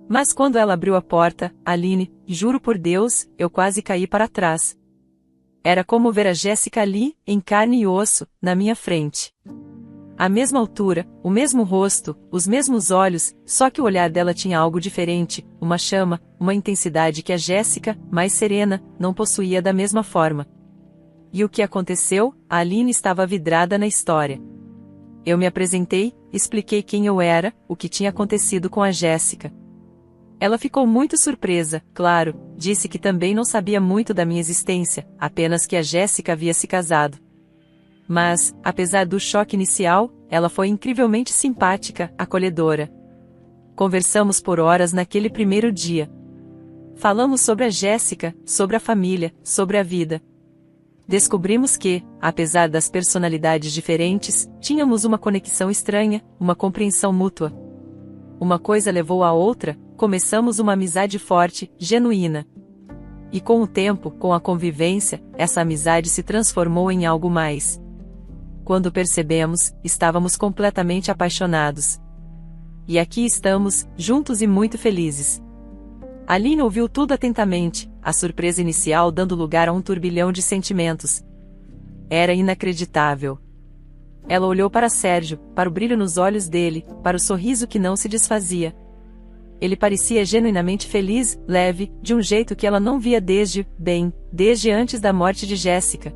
Mas quando ela abriu a porta, Aline, juro por Deus, eu quase caí para trás. Era como ver a Jéssica ali, em carne e osso, na minha frente. A mesma altura, o mesmo rosto, os mesmos olhos, só que o olhar dela tinha algo diferente, uma chama, uma intensidade que a Jéssica, mais serena, não possuía da mesma forma. E o que aconteceu? A Aline estava vidrada na história. Eu me apresentei, expliquei quem eu era, o que tinha acontecido com a Jéssica. Ela ficou muito surpresa, claro, disse que também não sabia muito da minha existência, apenas que a Jéssica havia se casado. Mas, apesar do choque inicial, ela foi incrivelmente simpática, acolhedora. Conversamos por horas naquele primeiro dia. Falamos sobre a Jéssica, sobre a família, sobre a vida. Descobrimos que, apesar das personalidades diferentes, tínhamos uma conexão estranha, uma compreensão mútua. Uma coisa levou à outra, começamos uma amizade forte, genuína. E com o tempo, com a convivência, essa amizade se transformou em algo mais. Quando percebemos, estávamos completamente apaixonados. E aqui estamos, juntos e muito felizes. Aline ouviu tudo atentamente, a surpresa inicial dando lugar a um turbilhão de sentimentos. Era inacreditável. Ela olhou para Sérgio, para o brilho nos olhos dele, para o sorriso que não se desfazia. Ele parecia genuinamente feliz, leve, de um jeito que ela não via desde antes da morte de Jéssica.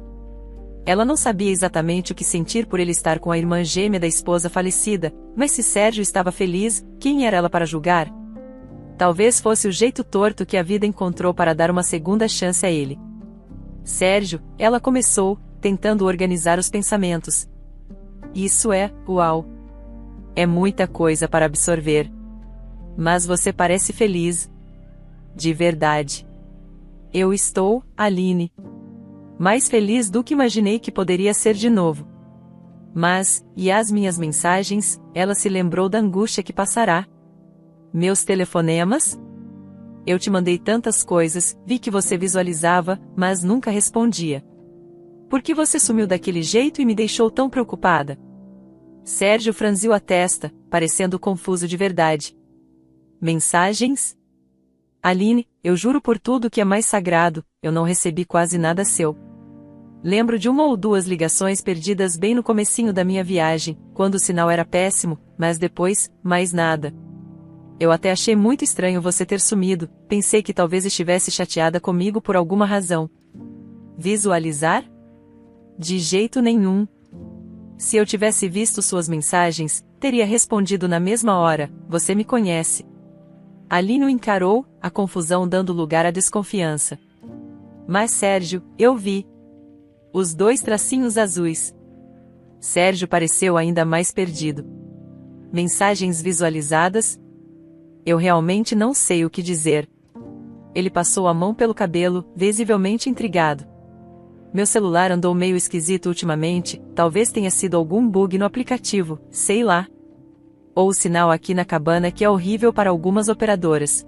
Ela não sabia exatamente o que sentir por ele estar com a irmã gêmea da esposa falecida, mas se Sérgio estava feliz, quem era ela para julgar? Talvez fosse o jeito torto que a vida encontrou para dar uma segunda chance a ele. Sérgio, ela começou, tentando organizar os pensamentos. Isso é, uau! É muita coisa para absorver. Mas você parece feliz. De verdade. Eu estou, Aline. Mais feliz do que imaginei que poderia ser de novo. Mas, e as minhas mensagens? Ela se lembrou da angústia que passará. Meus telefonemas? Eu te mandei tantas coisas, vi que você visualizava, mas nunca respondia. Por que você sumiu daquele jeito e me deixou tão preocupada? Sérgio franziu a testa, parecendo confuso de verdade. Mensagens? Aline, eu juro por tudo que é mais sagrado, eu não recebi quase nada seu. Lembro de uma ou duas ligações perdidas bem no comecinho da minha viagem, quando o sinal era péssimo, mas depois, mais nada. Eu até achei muito estranho você ter sumido, pensei que talvez estivesse chateada comigo por alguma razão. Visualizar? De jeito nenhum. Se eu tivesse visto suas mensagens, teria respondido na mesma hora, você me conhece. Aline o encarou, a confusão dando lugar à desconfiança. Mas Sérgio, eu vi. Os 2 tracinhos azuis. Sérgio pareceu ainda mais perdido. Mensagens visualizadas? Eu realmente não sei o que dizer. Ele passou a mão pelo cabelo, visivelmente intrigado. Meu celular andou meio esquisito ultimamente, talvez tenha sido algum bug no aplicativo, sei lá. Ou o sinal aqui na cabana que é horrível para algumas operadoras.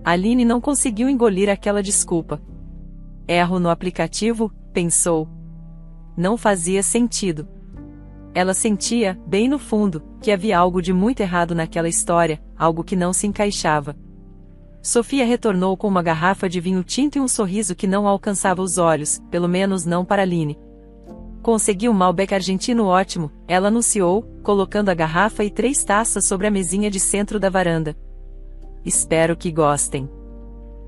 Aline não conseguiu engolir aquela desculpa. Erro no aplicativo, pensou. Não fazia sentido. Ela sentia, bem no fundo, que havia algo de muito errado naquela história, algo que não se encaixava. Sofia retornou com uma garrafa de vinho tinto e um sorriso que não alcançava os olhos, pelo menos não para Aline. Consegui um Malbec argentino ótimo, ela anunciou, colocando a garrafa e 3 taças sobre a mesinha de centro da varanda. Espero que gostem.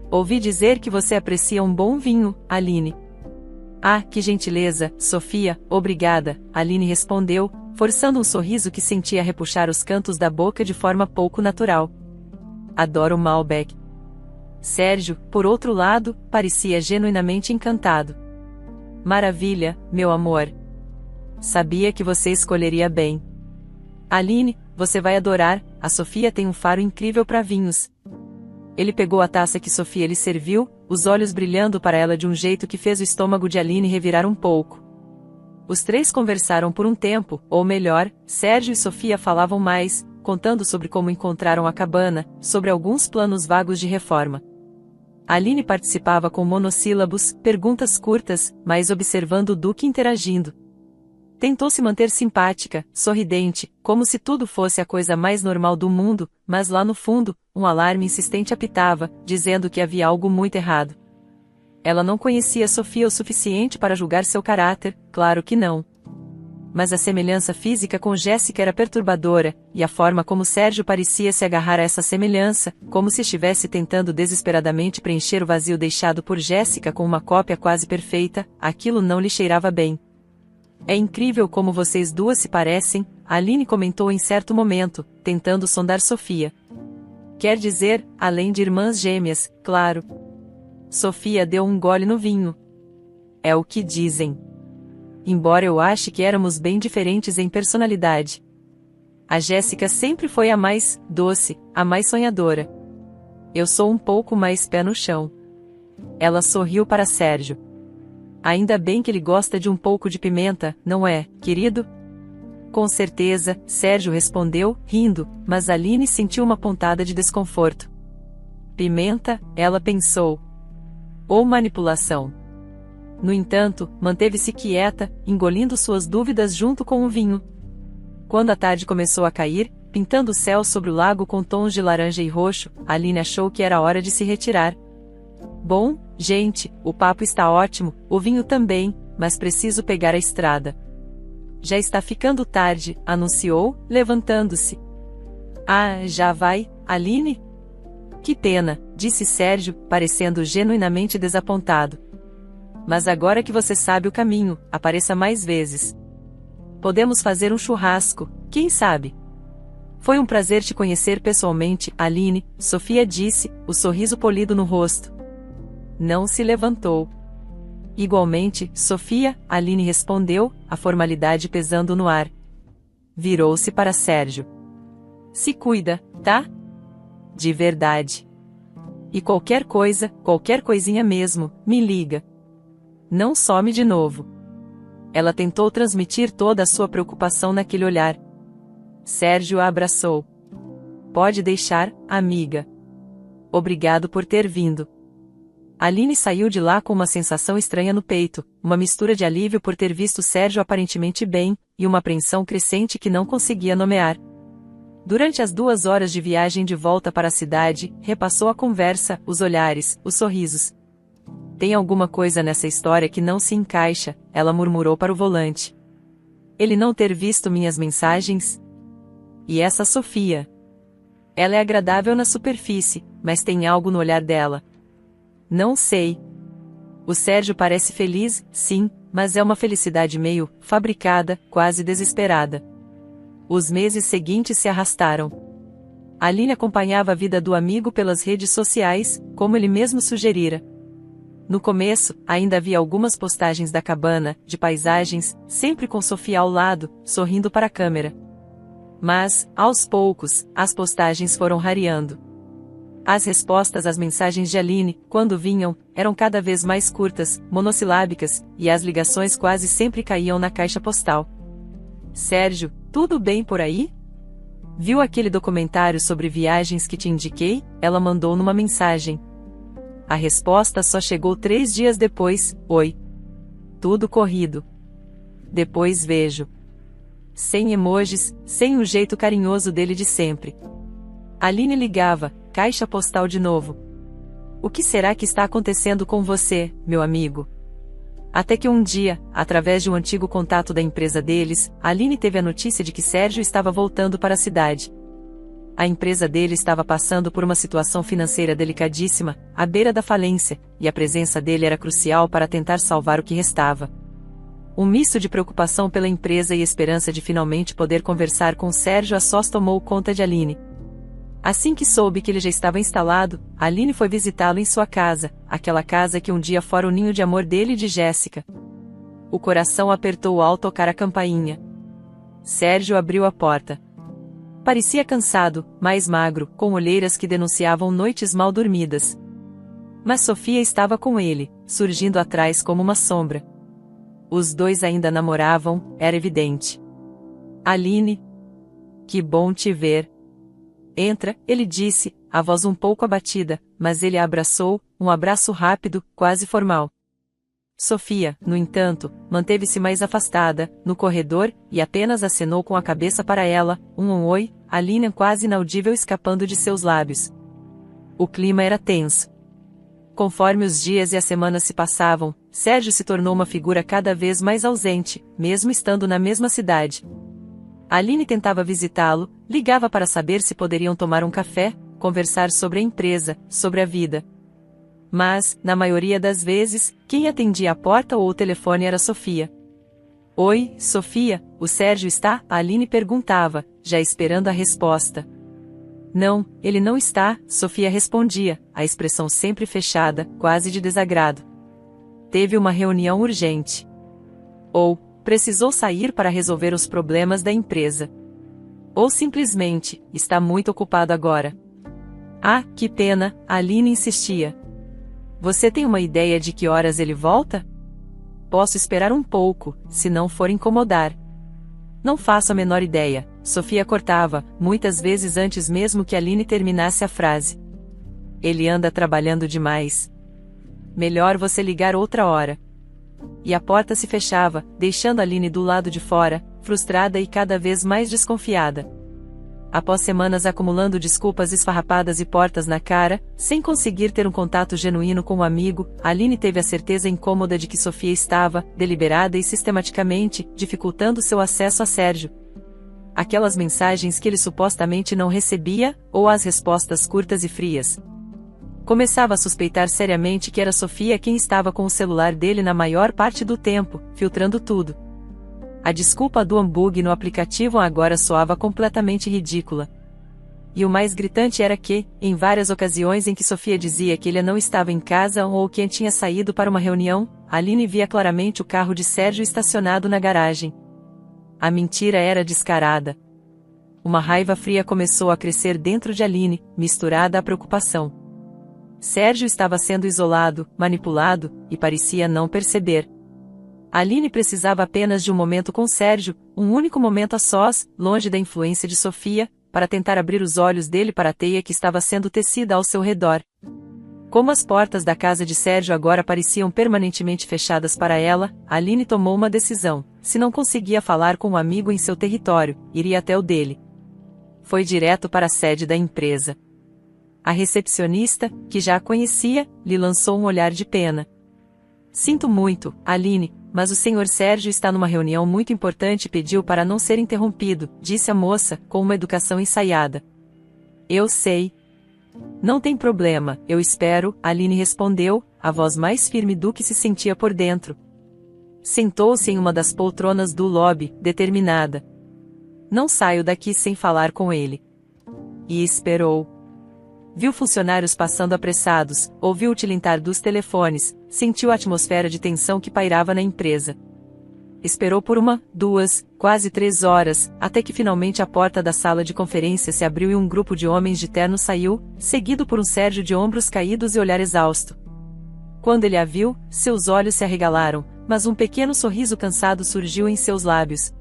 Ouvi dizer que você aprecia um bom vinho, Aline. Ah, que gentileza, Sofia, obrigada, Aline respondeu, forçando um sorriso que sentia repuxar os cantos da boca de forma pouco natural. Adoro Malbec. Sérgio, por outro lado, parecia genuinamente encantado. Maravilha, meu amor. Sabia que você escolheria bem. Aline, você vai adorar, a Sofia tem um faro incrível para vinhos. Ele pegou a taça que Sofia lhe serviu, os olhos brilhando para ela de um jeito que fez o estômago de Aline revirar um pouco. Os 3 conversaram por um tempo, ou melhor, Sérgio e Sofia falavam mais, contando sobre como encontraram a cabana, sobre alguns planos vagos de reforma. Aline participava com monossílabos, perguntas curtas, mas observando o Duque interagindo. Tentou se manter simpática, sorridente, como se tudo fosse a coisa mais normal do mundo, mas lá no fundo, um alarme insistente apitava, dizendo que havia algo muito errado. Ela não conhecia Sofia o suficiente para julgar seu caráter, claro que não. Mas a semelhança física com Jéssica era perturbadora, e a forma como Sérgio parecia se agarrar a essa semelhança, como se estivesse tentando desesperadamente preencher o vazio deixado por Jéssica com uma cópia quase perfeita, aquilo não lhe cheirava bem. É incrível como vocês duas se parecem, Aline comentou em certo momento, tentando sondar Sofia. Quer dizer, além de irmãs gêmeas, claro. Sofia deu um gole no vinho. É o que dizem. Embora eu ache que éramos bem diferentes em personalidade. A Jéssica sempre foi a mais doce, a mais sonhadora. Eu sou um pouco mais pé no chão. Ela sorriu para Sérgio. Ainda bem que ele gosta de um pouco de pimenta, não é, querido? Com certeza, Sérgio respondeu, rindo, mas Aline sentiu uma pontada de desconforto. Pimenta, ela pensou. ou manipulação. No entanto, manteve-se quieta, engolindo suas dúvidas junto com o vinho. Quando a tarde começou a cair, pintando o céu sobre o lago com tons de laranja e roxo, Aline achou que era hora de se retirar. Bom, gente, o papo está ótimo, o vinho também, mas preciso pegar a estrada. Já está ficando tarde, anunciou, levantando-se. Ah, já vai, Aline? Que pena, disse Sérgio, parecendo genuinamente desapontado. Mas agora que você sabe o caminho, apareça mais vezes. Podemos fazer um churrasco, quem sabe? Foi um prazer te conhecer pessoalmente, Aline, Sofia disse, o sorriso polido no rosto. Não se levantou. Igualmente, Sofia, Aline respondeu, a formalidade pesando no ar. Virou-se para Sérgio. Se cuida, tá? De verdade. E qualquer coisa, qualquer coisinha mesmo, me liga. Não some de novo. Ela tentou transmitir toda a sua preocupação naquele olhar. Sérgio a abraçou. Pode deixar, amiga. Obrigado por ter vindo. Aline saiu de lá com uma sensação estranha no peito, uma mistura de alívio por ter visto Sérgio aparentemente bem, e uma apreensão crescente que não conseguia nomear. Durante as 2 horas de viagem de volta para a cidade, repassou a conversa, os olhares, os sorrisos. Tem alguma coisa nessa história que não se encaixa, ela murmurou para o volante. Ele não ter visto minhas mensagens? E essa Sofia? Ela é agradável na superfície, mas tem algo no olhar dela. Não sei. O Sérgio parece feliz, sim, mas é uma felicidade meio fabricada, quase desesperada. Os meses seguintes se arrastaram. Aline acompanhava a vida do amigo pelas redes sociais, como ele mesmo sugerira. No começo, ainda havia algumas postagens da cabana, de paisagens, sempre com Sofia ao lado, sorrindo para a câmera. Mas, aos poucos, as postagens foram rareando. As respostas às mensagens de Aline, quando vinham, eram cada vez mais curtas, monossilábicas, e as ligações quase sempre caíam na caixa postal. Sérgio, tudo bem por aí? Viu aquele documentário sobre viagens que te indiquei? Ela mandou numa mensagem. A resposta só chegou 3 dias depois, oi. Tudo corrido. Depois vejo. Sem emojis, sem o jeito carinhoso dele de sempre. Aline ligava, caixa postal de novo. O que será que está acontecendo com você, meu amigo? Até que um dia, através de um antigo contato da empresa deles, Aline teve a notícia de que Sérgio estava voltando para a cidade. A empresa dele estava passando por uma situação financeira delicadíssima, à beira da falência, e a presença dele era crucial para tentar salvar o que restava. Um misto de preocupação pela empresa e esperança de finalmente poder conversar com Sérgio a sós tomou conta de Aline. Assim que soube que ele já estava instalado, Aline foi visitá-lo em sua casa, aquela casa que um dia fora o ninho de amor dele e de Jéssica. O coração apertou ao tocar a campainha. Sérgio abriu a porta. Parecia cansado, mais magro, com olheiras que denunciavam noites mal dormidas. Mas Sofia estava com ele, surgindo atrás como uma sombra. Os dois ainda namoravam, era evidente. Aline. Que bom te ver. Entra, ele disse, a voz um pouco abatida, mas ele a abraçou, um abraço rápido, quase formal. Sofia, no entanto, manteve-se mais afastada, no corredor, e apenas acenou com a cabeça para ela, um oi, Aline quase inaudível escapando de seus lábios. O clima era tenso. Conforme os dias e as semanas se passavam, Sérgio se tornou uma figura cada vez mais ausente, mesmo estando na mesma cidade. Aline tentava visitá-lo, ligava para saber se poderiam tomar um café, conversar sobre a empresa, sobre a vida. Mas, na maioria das vezes, quem atendia a porta ou o telefone era Sofia. Oi, Sofia, o Sérgio está? A Aline perguntava, já esperando a resposta. Não, ele não está, Sofia respondia, a expressão sempre fechada, quase de desagrado. Teve uma reunião urgente. Ou, precisou sair para resolver os problemas da empresa. Ou simplesmente, está muito ocupado agora. Ah, que pena, a Aline insistia. Você tem uma ideia de que horas ele volta? Posso esperar um pouco, se não for incomodar. Não faço a menor ideia, Sofia cortava, muitas vezes antes mesmo que Aline terminasse a frase. Ele anda trabalhando demais. melhor você ligar outra hora. E a porta se fechava, deixando Aline do lado de fora, frustrada e cada vez mais desconfiada. Após semanas acumulando desculpas esfarrapadas e portas na cara, sem conseguir ter um contato genuíno com o amigo, Aline teve a certeza incômoda de que Sofia estava, deliberada e sistematicamente, dificultando seu acesso a Sérgio. Aquelas mensagens que ele supostamente não recebia, ou as respostas curtas e frias. Começava a suspeitar seriamente que era Sofia quem estava com o celular dele na maior parte do tempo, filtrando tudo. A desculpa do hambúrguer no aplicativo agora soava completamente ridícula. E o mais gritante era que, em várias ocasiões em que Sofia dizia que ele não estava em casa ou que tinha saído para uma reunião, Aline via claramente o carro de Sérgio estacionado na garagem. A mentira era descarada. Uma raiva fria começou a crescer dentro de Aline, misturada à preocupação. Sérgio estava sendo isolado, manipulado, e parecia não perceber. Aline precisava apenas de um momento com Sérgio, um único momento a sós, longe da influência de Sofia, para tentar abrir os olhos dele para a teia que estava sendo tecida ao seu redor. Como as portas da casa de Sérgio agora pareciam permanentemente fechadas para ela, Aline tomou uma decisão: se não conseguia falar com um amigo em seu território, iria até o dele. Foi direto para a sede da empresa. A recepcionista, que já a conhecia, lhe lançou um olhar de pena. Sinto muito, Aline, mas o senhor Sérgio está numa reunião muito importante e pediu para não ser interrompido, disse a moça, com uma educação ensaiada. Eu sei. Não tem problema, eu espero, Aline respondeu, a voz mais firme do que se sentia por dentro. Sentou-se em uma das poltronas do lobby, determinada. Não saio daqui sem falar com ele. E esperou. Viu funcionários passando apressados, ouviu o tilintar dos telefones, sentiu a atmosfera de tensão que pairava na empresa. Esperou por 1, 2, quase 3 horas, até que finalmente a porta da sala de conferência se abriu e um grupo de homens de terno saiu, seguido por um Sérgio de ombros caídos e olhar exausto. Quando ele a viu, seus olhos se arregalaram, mas um pequeno sorriso cansado surgiu em seus lábios.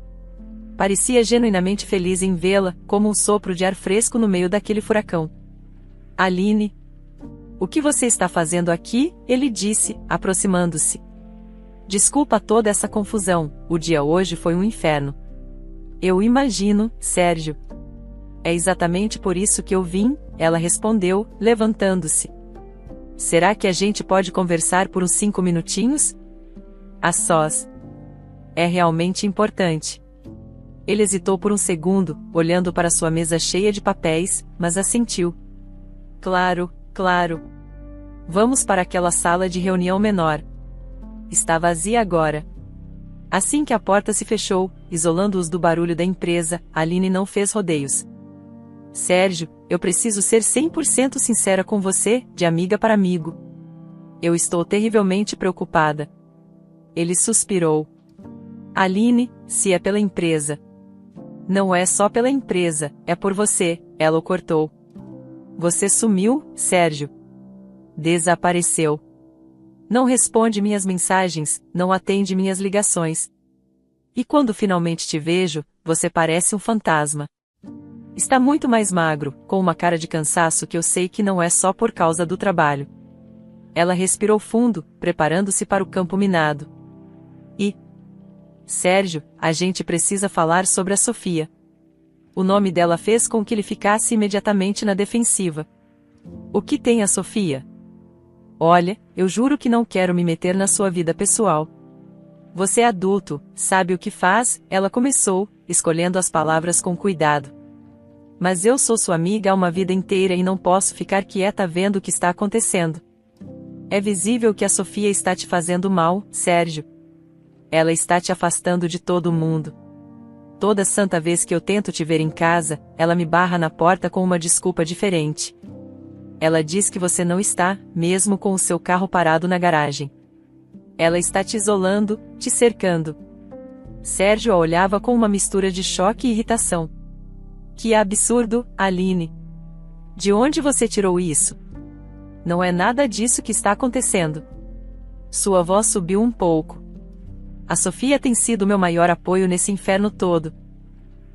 Parecia genuinamente feliz em vê-la, como um sopro de ar fresco no meio daquele furacão. Aline. O que você está fazendo aqui? Ele disse, aproximando-se. Desculpa toda essa confusão, o dia hoje foi um inferno. Eu imagino, Sérgio. É exatamente por isso que eu vim, ela respondeu, levantando-se. Será que a gente pode conversar por uns 5 minutinhos? A sós. É realmente importante. Ele hesitou por um segundo, olhando para sua mesa cheia de papéis, mas assentiu. Claro, claro. Vamos para aquela sala de reunião menor. Está vazia agora. Assim que a porta se fechou, isolando-os do barulho da empresa, Aline não fez rodeios. Sérgio, eu preciso ser 100% sincera com você, de amiga para amigo. Eu estou terrivelmente preocupada. Ele suspirou. Aline, se é pela empresa. Não é só pela empresa, é por você, ela o cortou. Você sumiu, Sérgio. Desapareceu. Não responde minhas mensagens, não atende minhas ligações. E quando finalmente te vejo, você parece um fantasma. Está muito mais magro, com uma cara de cansaço que eu sei que não é só por causa do trabalho. Ela respirou fundo, preparando-se para o campo minado. E... Sérgio, a gente precisa falar sobre a Sofia. O nome dela fez com que ele ficasse imediatamente na defensiva. O que tem a Sofia? Olha, eu juro que não quero me meter na sua vida pessoal. Você é adulto, sabe o que faz, ela começou, escolhendo as palavras com cuidado. Mas eu sou sua amiga há uma vida inteira e não posso ficar quieta vendo o que está acontecendo. É visível que a Sofia está te fazendo mal, Sérgio. Ela está te afastando de todo mundo. Toda santa vez que eu tento te ver em casa, ela me barra na porta com uma desculpa diferente. Ela diz que você não está, mesmo com o seu carro parado na garagem. Ela está te isolando, te cercando. Sérgio a olhava com uma mistura de choque e irritação. Que absurdo, Aline! De onde você tirou isso? Não é nada disso que está acontecendo. Sua voz subiu um pouco. A Sofia tem sido meu maior apoio nesse inferno todo.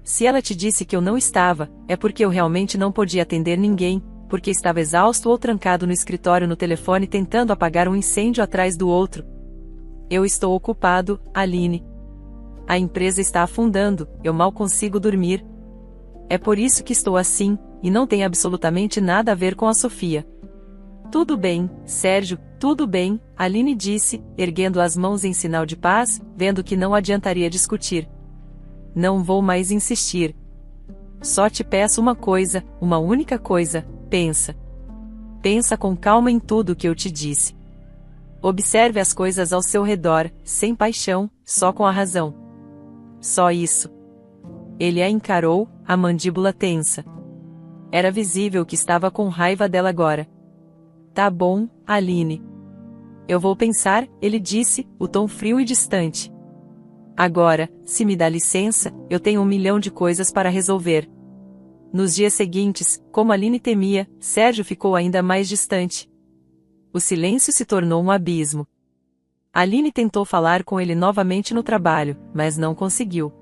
Se ela te disse que eu não estava, é porque eu realmente não podia atender ninguém, porque estava exausto ou trancado no escritório no telefone tentando apagar um incêndio atrás do outro. Eu estou ocupado, Aline. A empresa está afundando, eu mal consigo dormir. É por isso que estou assim, e não tem absolutamente nada a ver com a Sofia. Tudo bem, Sérgio, tudo bem, Aline disse, erguendo as mãos em sinal de paz, vendo que não adiantaria discutir. Não vou mais insistir. Só te peço uma coisa, uma única coisa, pensa. Pensa com calma em tudo o que eu te disse. Observe as coisas ao seu redor, sem paixão, só com a razão. Só isso. Ele a encarou, a mandíbula tensa. Era visível que estava com raiva dela agora. Tá bom, Aline. Eu vou pensar, ele disse, o tom frio e distante. Agora, se me dá licença, eu tenho 1 milhão de coisas para resolver. Nos dias seguintes, como Aline temia, Sérgio ficou ainda mais distante. O silêncio se tornou um abismo. Aline tentou falar com ele novamente no trabalho, mas não conseguiu.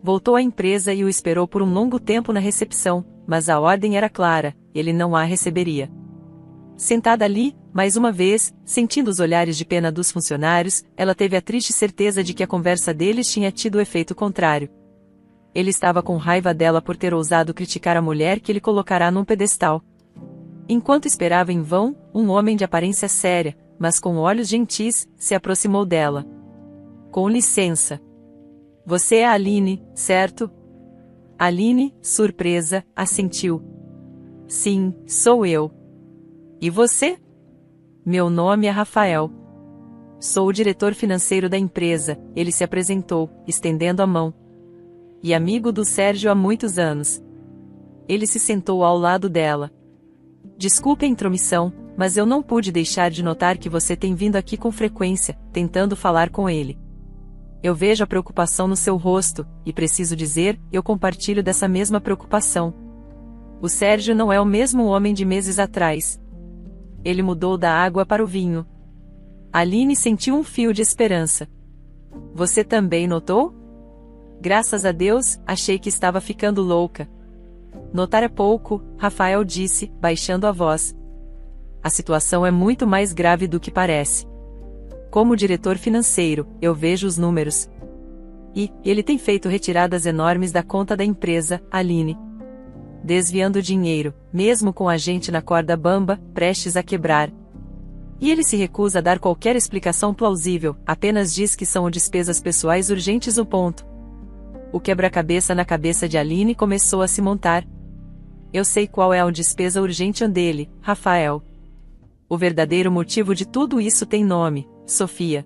Voltou à empresa e o esperou por um longo tempo na recepção, mas a ordem era clara, ele não a receberia. Sentada ali, mais uma vez, sentindo os olhares de pena dos funcionários, ela teve a triste certeza de que a conversa deles tinha tido o efeito contrário. Ele estava com raiva dela por ter ousado criticar a mulher que ele colocará num pedestal. Enquanto esperava em vão, um homem de aparência séria, mas com olhos gentis, se aproximou dela. Com licença. Você é a Aline, certo? Aline, surpresa, assentiu. Sim, sou eu. E você? Meu nome é Rafael. Sou o diretor financeiro da empresa, ele se apresentou, estendendo a mão. E amigo do Sérgio há muitos anos. Ele se sentou ao lado dela. Desculpe a intromissão, mas eu não pude deixar de notar que você tem vindo aqui com frequência, tentando falar com ele. Eu vejo a preocupação no seu rosto, e preciso dizer, eu compartilho dessa mesma preocupação. O Sérgio não é o mesmo homem de meses atrás. Ele mudou da água para o vinho. Aline sentiu um fio de esperança. Você também notou? Graças a Deus, achei que estava ficando louca. Notar é pouco, Rafael disse, baixando a voz. A situação é muito mais grave do que parece. Como diretor financeiro, eu vejo os números. E ele tem feito retiradas enormes da conta da empresa, Aline. Desviando dinheiro, mesmo com a gente na corda bamba, prestes a quebrar. E ele se recusa a dar qualquer explicação plausível, apenas diz que são despesas pessoais urgentes. O quebra-cabeça na cabeça de Aline começou a se montar. Eu sei qual é a despesa urgente dele, Rafael. O verdadeiro motivo de tudo isso tem nome, Sofia.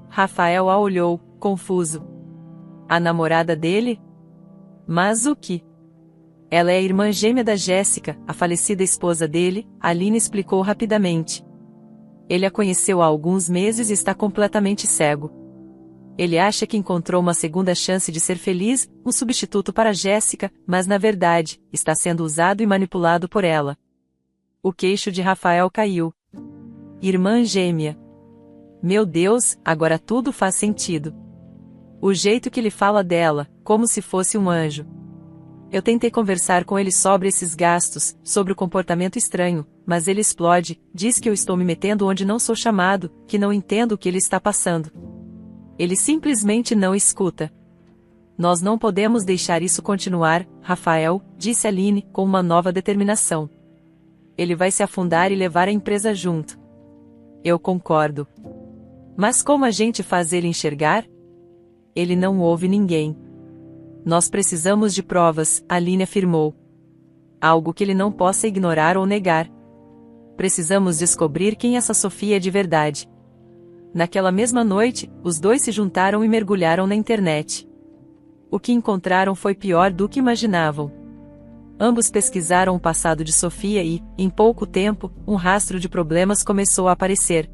Rafael a olhou, confuso. A namorada dele? Mas o que? Ela é a irmã gêmea da Jéssica, a falecida esposa dele, Aline explicou rapidamente. Ele a conheceu há alguns meses e está completamente cego. Ele acha que encontrou uma segunda chance de ser feliz, um substituto para Jéssica, mas na verdade, está sendo usado e manipulado por ela. O queixo de Rafael caiu. Irmã gêmea. Meu Deus, agora tudo faz sentido. O jeito que ele fala dela, como se fosse um anjo. Eu tentei conversar com ele sobre esses gastos, sobre o comportamento estranho, mas ele explode, diz que eu estou me metendo onde não sou chamado, que não entendo o que ele está passando. Ele simplesmente não escuta. Nós não podemos deixar isso continuar, Rafael, disse Aline, com uma nova determinação. Ele vai se afundar e levar a empresa junto. Eu concordo. Mas como a gente faz ele enxergar? Ele não ouve ninguém. Nós precisamos de provas, Aline afirmou. Algo que ele não possa ignorar ou negar. Precisamos descobrir quem essa Sofia é de verdade. Naquela mesma noite, os dois se juntaram e mergulharam na internet. O que encontraram foi pior do que imaginavam. Ambos pesquisaram o passado de Sofia e, em pouco tempo, um rastro de problemas começou a aparecer.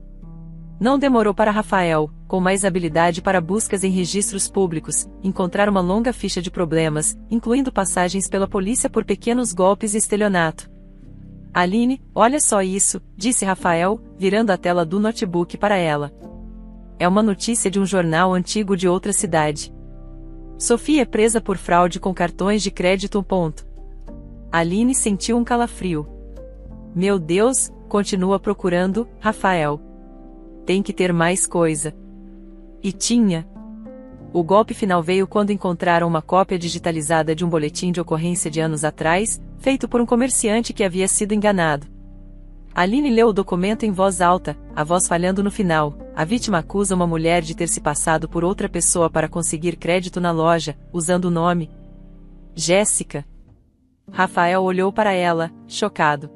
Não demorou para Rafael, com mais habilidade para buscas em registros públicos, encontrar uma longa ficha de problemas, incluindo passagens pela polícia por pequenos golpes e estelionato. Aline, olha só isso, disse Rafael, virando a tela do notebook para ela. É uma notícia de um jornal antigo de outra cidade. Sofia é presa por fraude com cartões de crédito. Aline sentiu um calafrio. Meu Deus, continua procurando, Rafael. Tem que ter mais coisa. E tinha. O golpe final veio quando encontraram uma cópia digitalizada de um boletim de ocorrência de anos atrás, feito por um comerciante que havia sido enganado. Aline leu o documento em voz alta, a voz falhando no final. A vítima acusa uma mulher de ter se passado por outra pessoa para conseguir crédito na loja, usando o nome Jéssica. Rafael olhou para ela, chocado.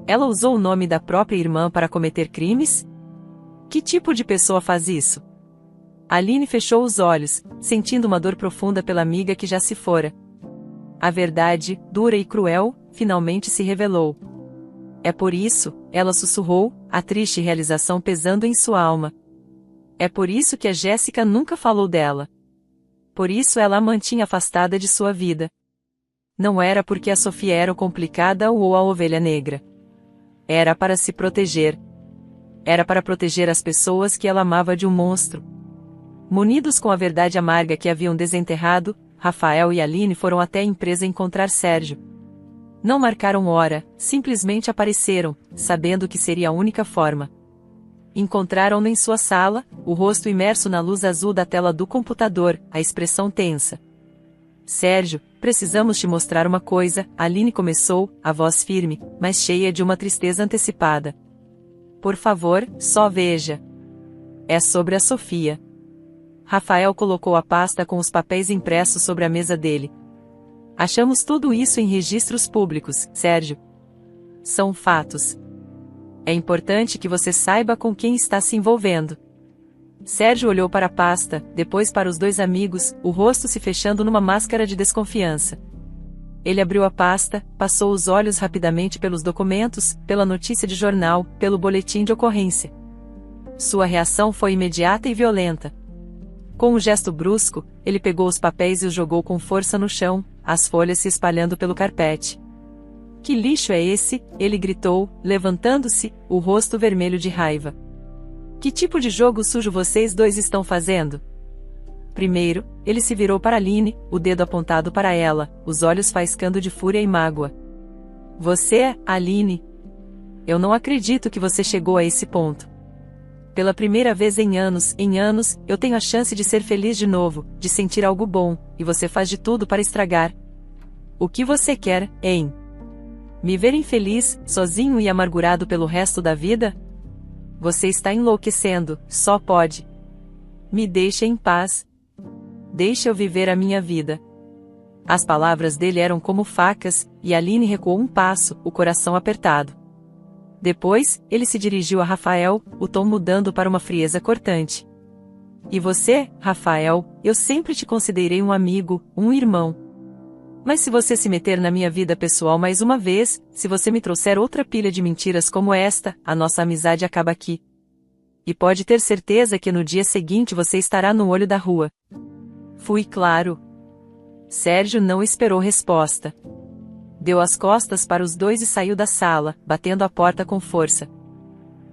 Ela usou o nome da própria irmã para cometer crimes? Que tipo de pessoa faz isso? Aline fechou os olhos, sentindo uma dor profunda pela amiga que já se fora. A verdade, dura e cruel, finalmente se revelou. É por isso, ela sussurrou, a triste realização pesando em sua alma. É por isso que a Jéssica nunca falou dela. Por isso ela a mantinha afastada de sua vida. Não era porque a Sofia era complicada ou a ovelha negra. Era para se proteger. Era para proteger as pessoas que ela amava de um monstro. Munidos com a verdade amarga que haviam desenterrado, Rafael e Aline foram até a empresa encontrar Sérgio. Não marcaram hora, simplesmente apareceram, sabendo que seria a única forma. Encontraram-no em sua sala, o rosto imerso na luz azul da tela do computador, a expressão tensa. Sérgio, precisamos te mostrar uma coisa, Aline começou, a voz firme, mas cheia de uma tristeza antecipada. Por favor, só veja. É sobre a Sofia. Rafael colocou a pasta com os papéis impressos sobre a mesa dele. Achamos tudo isso em registros públicos, Sérgio. São fatos. É importante que você saiba com quem está se envolvendo. Sérgio olhou para a pasta, depois para os dois amigos, o rosto se fechando numa máscara de desconfiança. Ele abriu a pasta, passou os olhos rapidamente pelos documentos, pela notícia de jornal, pelo boletim de ocorrência. Sua reação foi imediata e violenta. Com um gesto brusco, ele pegou os papéis e os jogou com força no chão, as folhas se espalhando pelo carpete. Que lixo é esse? Ele gritou, levantando-se, o rosto vermelho de raiva. Que tipo de jogo sujo vocês dois estão fazendo? Primeiro, ele se virou para Aline, o dedo apontado para ela, os olhos faiscando de fúria e mágoa. Você, Aline? Eu não acredito que você chegou a esse ponto. Pela primeira vez em anos, eu tenho a chance de ser feliz de novo, de sentir algo bom, e você faz de tudo para estragar. O que você quer, hein? Me ver infeliz, sozinho e amargurado pelo resto da vida? Você está enlouquecendo, só pode. Me deixe em paz. Deixe eu viver a minha vida. As palavras dele eram como facas, e Aline recuou um passo, o coração apertado. Depois, ele se dirigiu a Rafael, o tom mudando para uma frieza cortante. E você, Rafael, eu sempre te considerei um amigo, um irmão. Mas se você se meter na minha vida pessoal mais uma vez, se você me trouxer outra pilha de mentiras como esta, a nossa amizade acaba aqui. E pode ter certeza que no dia seguinte você estará no olho da rua. Fui claro. Sérgio não esperou resposta. Deu as costas para os dois e saiu da sala, batendo a porta com força.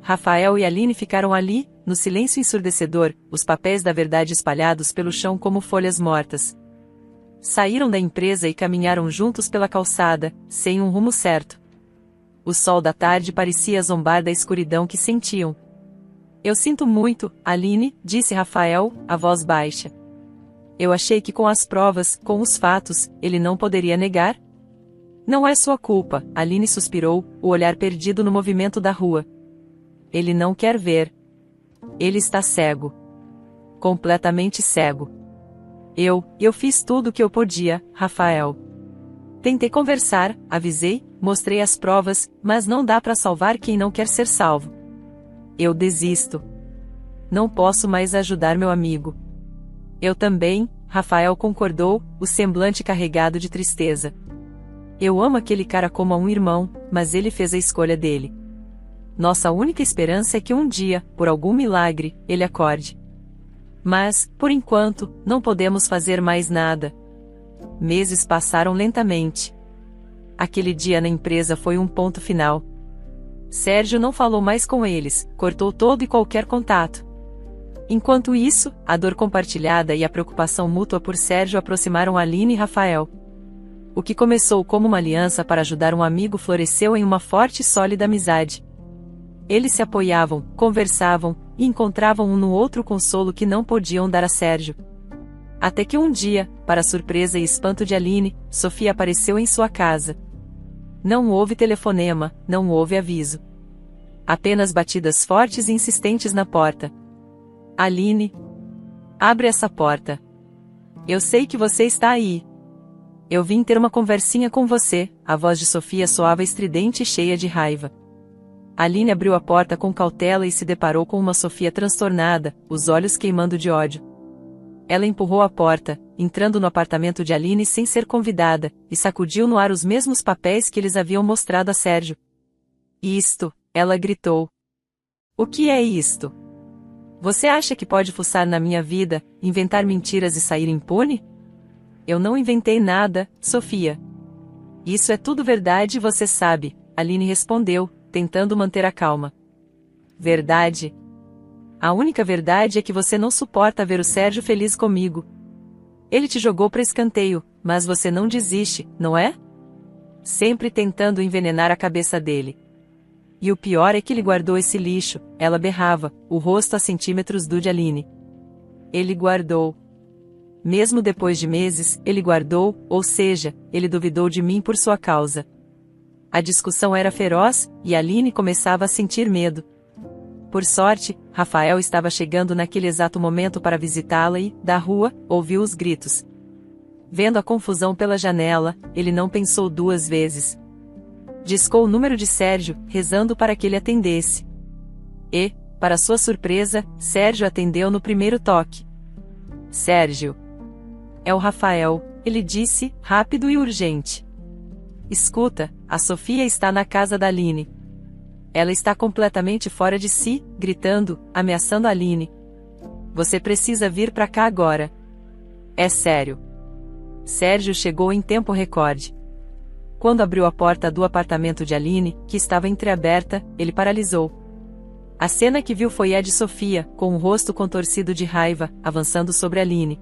Rafael e Aline ficaram ali, no silêncio ensurdecedor, os papéis da verdade espalhados pelo chão como folhas mortas. Saíram da empresa e caminharam juntos pela calçada, sem um rumo certo. O sol da tarde parecia zombar da escuridão que sentiam. Eu sinto muito, Aline, disse Rafael, a voz baixa. Eu achei que com as provas, com os fatos, ele não poderia negar? Não é sua culpa, Aline suspirou, o olhar perdido no movimento da rua. Ele não quer ver. Ele está cego. Completamente cego. Eu fiz tudo o que eu podia, Rafael. Tentei conversar, avisei, mostrei as provas, mas não dá para salvar quem não quer ser salvo. Eu desisto. Não posso mais ajudar meu amigo. Eu também, Rafael concordou, o semblante carregado de tristeza. Eu amo aquele cara como a um irmão, mas ele fez a escolha dele. Nossa única esperança é que um dia, por algum milagre, ele acorde. Mas, por enquanto, não podemos fazer mais nada. Meses passaram lentamente. Aquele dia na empresa foi um ponto final. Sérgio não falou mais com eles, cortou todo e qualquer contato. Enquanto isso, a dor compartilhada e a preocupação mútua por Sérgio aproximaram Aline e Rafael. O que começou como uma aliança para ajudar um amigo floresceu em uma forte e sólida amizade. Eles se apoiavam, conversavam, e encontravam um no outro o consolo que não podiam dar a Sérgio. Até que um dia, para surpresa e espanto de Aline, Sofia apareceu em sua casa. Não houve telefonema, não houve aviso. Apenas batidas fortes e insistentes na porta. Aline, abre essa porta. Eu sei que você está aí. Eu vim ter uma conversinha com você. A voz de Sofia soava estridente e cheia de raiva. Aline abriu a porta com cautela e se deparou com uma Sofia transtornada, os olhos queimando de ódio. Ela empurrou a porta, entrando no apartamento de Aline sem ser convidada, e sacudiu no ar os mesmos papéis que eles haviam mostrado a Sérgio. Isto, ela gritou. O que é isto? Você acha que pode fuçar na minha vida, inventar mentiras e sair impune? Eu não inventei nada, Sofia. Isso é tudo verdade e você sabe, Aline respondeu, tentando manter a calma. Verdade? A única verdade é que você não suporta ver o Sérgio feliz comigo. Ele te jogou para escanteio, mas você não desiste, não é? Sempre tentando envenenar a cabeça dele. E o pior é que ele guardou esse lixo, ela berrava, o rosto a centímetros do de Aline. Ele guardou. Mesmo depois de meses, ele guardou, ou seja, ele duvidou de mim por sua causa. A discussão era feroz, e Aline começava a sentir medo. Por sorte, Rafael estava chegando naquele exato momento para visitá-la e, da rua, ouviu os gritos. Vendo a confusão pela janela, ele não pensou duas vezes. Discou o número de Sérgio, rezando para que ele atendesse. E, para sua surpresa, Sérgio atendeu no primeiro toque. Sérgio. É o Rafael, ele disse, rápido e urgente. Escuta, a Sofia está na casa da Aline. Ela está completamente fora de si, gritando, ameaçando a Aline. Você precisa vir pra cá agora. É sério. Sérgio chegou em tempo recorde. Quando abriu a porta do apartamento de Aline, que estava entreaberta, ele paralisou. A cena que viu foi a de Sofia, com o rosto contorcido de raiva, avançando sobre Aline.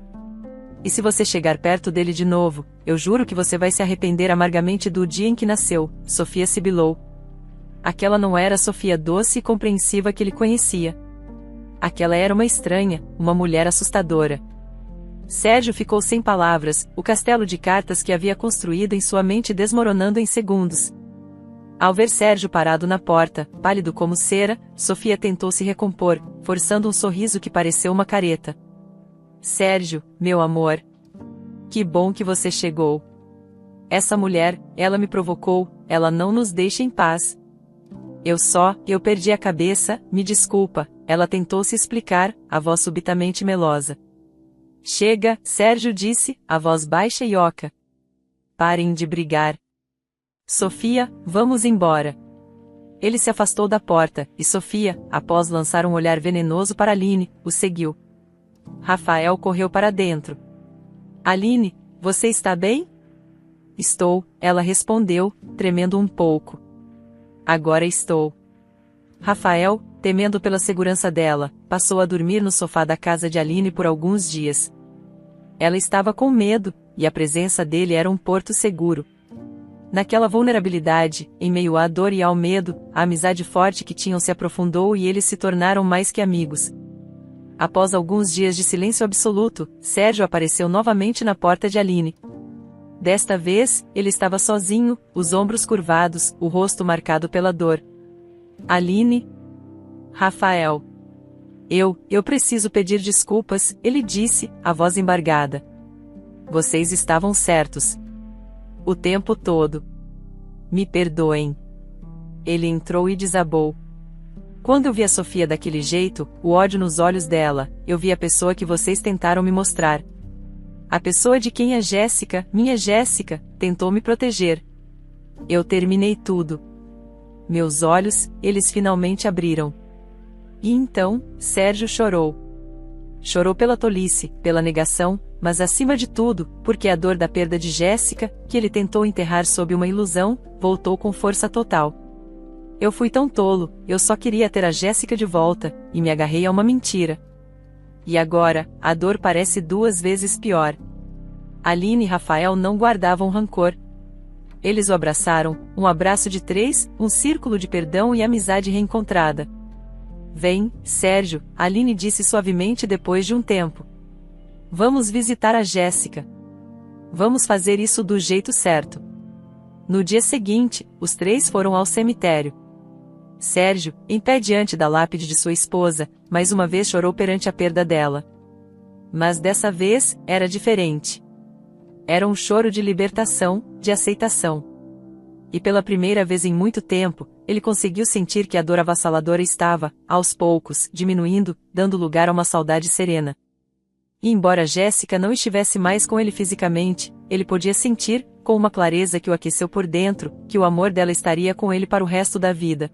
E se você chegar perto dele de novo, eu juro que você vai se arrepender amargamente do dia em que nasceu, Sofia sibilou. Aquela não era a Sofia doce e compreensiva que ele conhecia. Aquela era uma estranha, uma mulher assustadora. Sérgio ficou sem palavras, o castelo de cartas que havia construído em sua mente desmoronando em segundos. Ao ver Sérgio parado na porta, pálido como cera, Sofia tentou se recompor, forçando um sorriso que pareceu uma careta. Sérgio, meu amor. Que bom que você chegou. Essa mulher, ela me provocou, ela não nos deixa em paz. Eu perdi a cabeça, me desculpa, ela tentou se explicar, a voz subitamente melosa. Chega, Sérgio disse, a voz baixa e oca. Parem de brigar. Sofia, vamos embora. Ele se afastou da porta, e Sofia, após lançar um olhar venenoso para Aline, o seguiu. Rafael correu para dentro. Aline, você está bem? Estou, ela respondeu, tremendo um pouco. Agora estou. Rafael, temendo pela segurança dela, passou a dormir no sofá da casa de Aline por alguns dias. Ela estava com medo, e a presença dele era um porto seguro. Naquela vulnerabilidade, em meio à dor e ao medo, a amizade forte que tinham se aprofundou e eles se tornaram mais que amigos. Após alguns dias de silêncio absoluto, Sérgio apareceu novamente na porta de Aline. Desta vez, ele estava sozinho, os ombros curvados, o rosto marcado pela dor. Aline? Rafael. Eu preciso pedir desculpas, ele disse, a voz embargada. Vocês estavam certos. O tempo todo. Me perdoem. Ele entrou e desabou. Quando eu vi a Sofia daquele jeito, o ódio nos olhos dela, eu vi a pessoa que vocês tentaram me mostrar. A pessoa de quem a Jéssica, minha Jéssica, tentou me proteger. Eu terminei tudo. Meus olhos, eles finalmente abriram. E então, Sérgio chorou. Chorou pela tolice, pela negação, mas acima de tudo, porque a dor da perda de Jéssica, que ele tentou enterrar sob uma ilusão, voltou com força total. Eu fui tão tolo, eu só queria ter a Jéssica de volta, e me agarrei a uma mentira. E agora, a dor parece 2 vezes pior. Aline e Rafael não guardavam rancor. Eles o abraçaram, um abraço de três, um círculo de perdão e amizade reencontrada. Vem, Sérgio, Aline disse suavemente depois de um tempo. Vamos visitar a Jéssica. Vamos fazer isso do jeito certo. No dia seguinte, os três foram ao cemitério. Sérgio, em pé diante da lápide de sua esposa, mais uma vez chorou perante a perda dela. Mas dessa vez, era diferente. Era um choro de libertação, de aceitação. E pela primeira vez em muito tempo, ele conseguiu sentir que a dor avassaladora estava, aos poucos, diminuindo, dando lugar a uma saudade serena. E embora Jéssica não estivesse mais com ele fisicamente, ele podia sentir, com uma clareza que o aqueceu por dentro, que o amor dela estaria com ele para o resto da vida.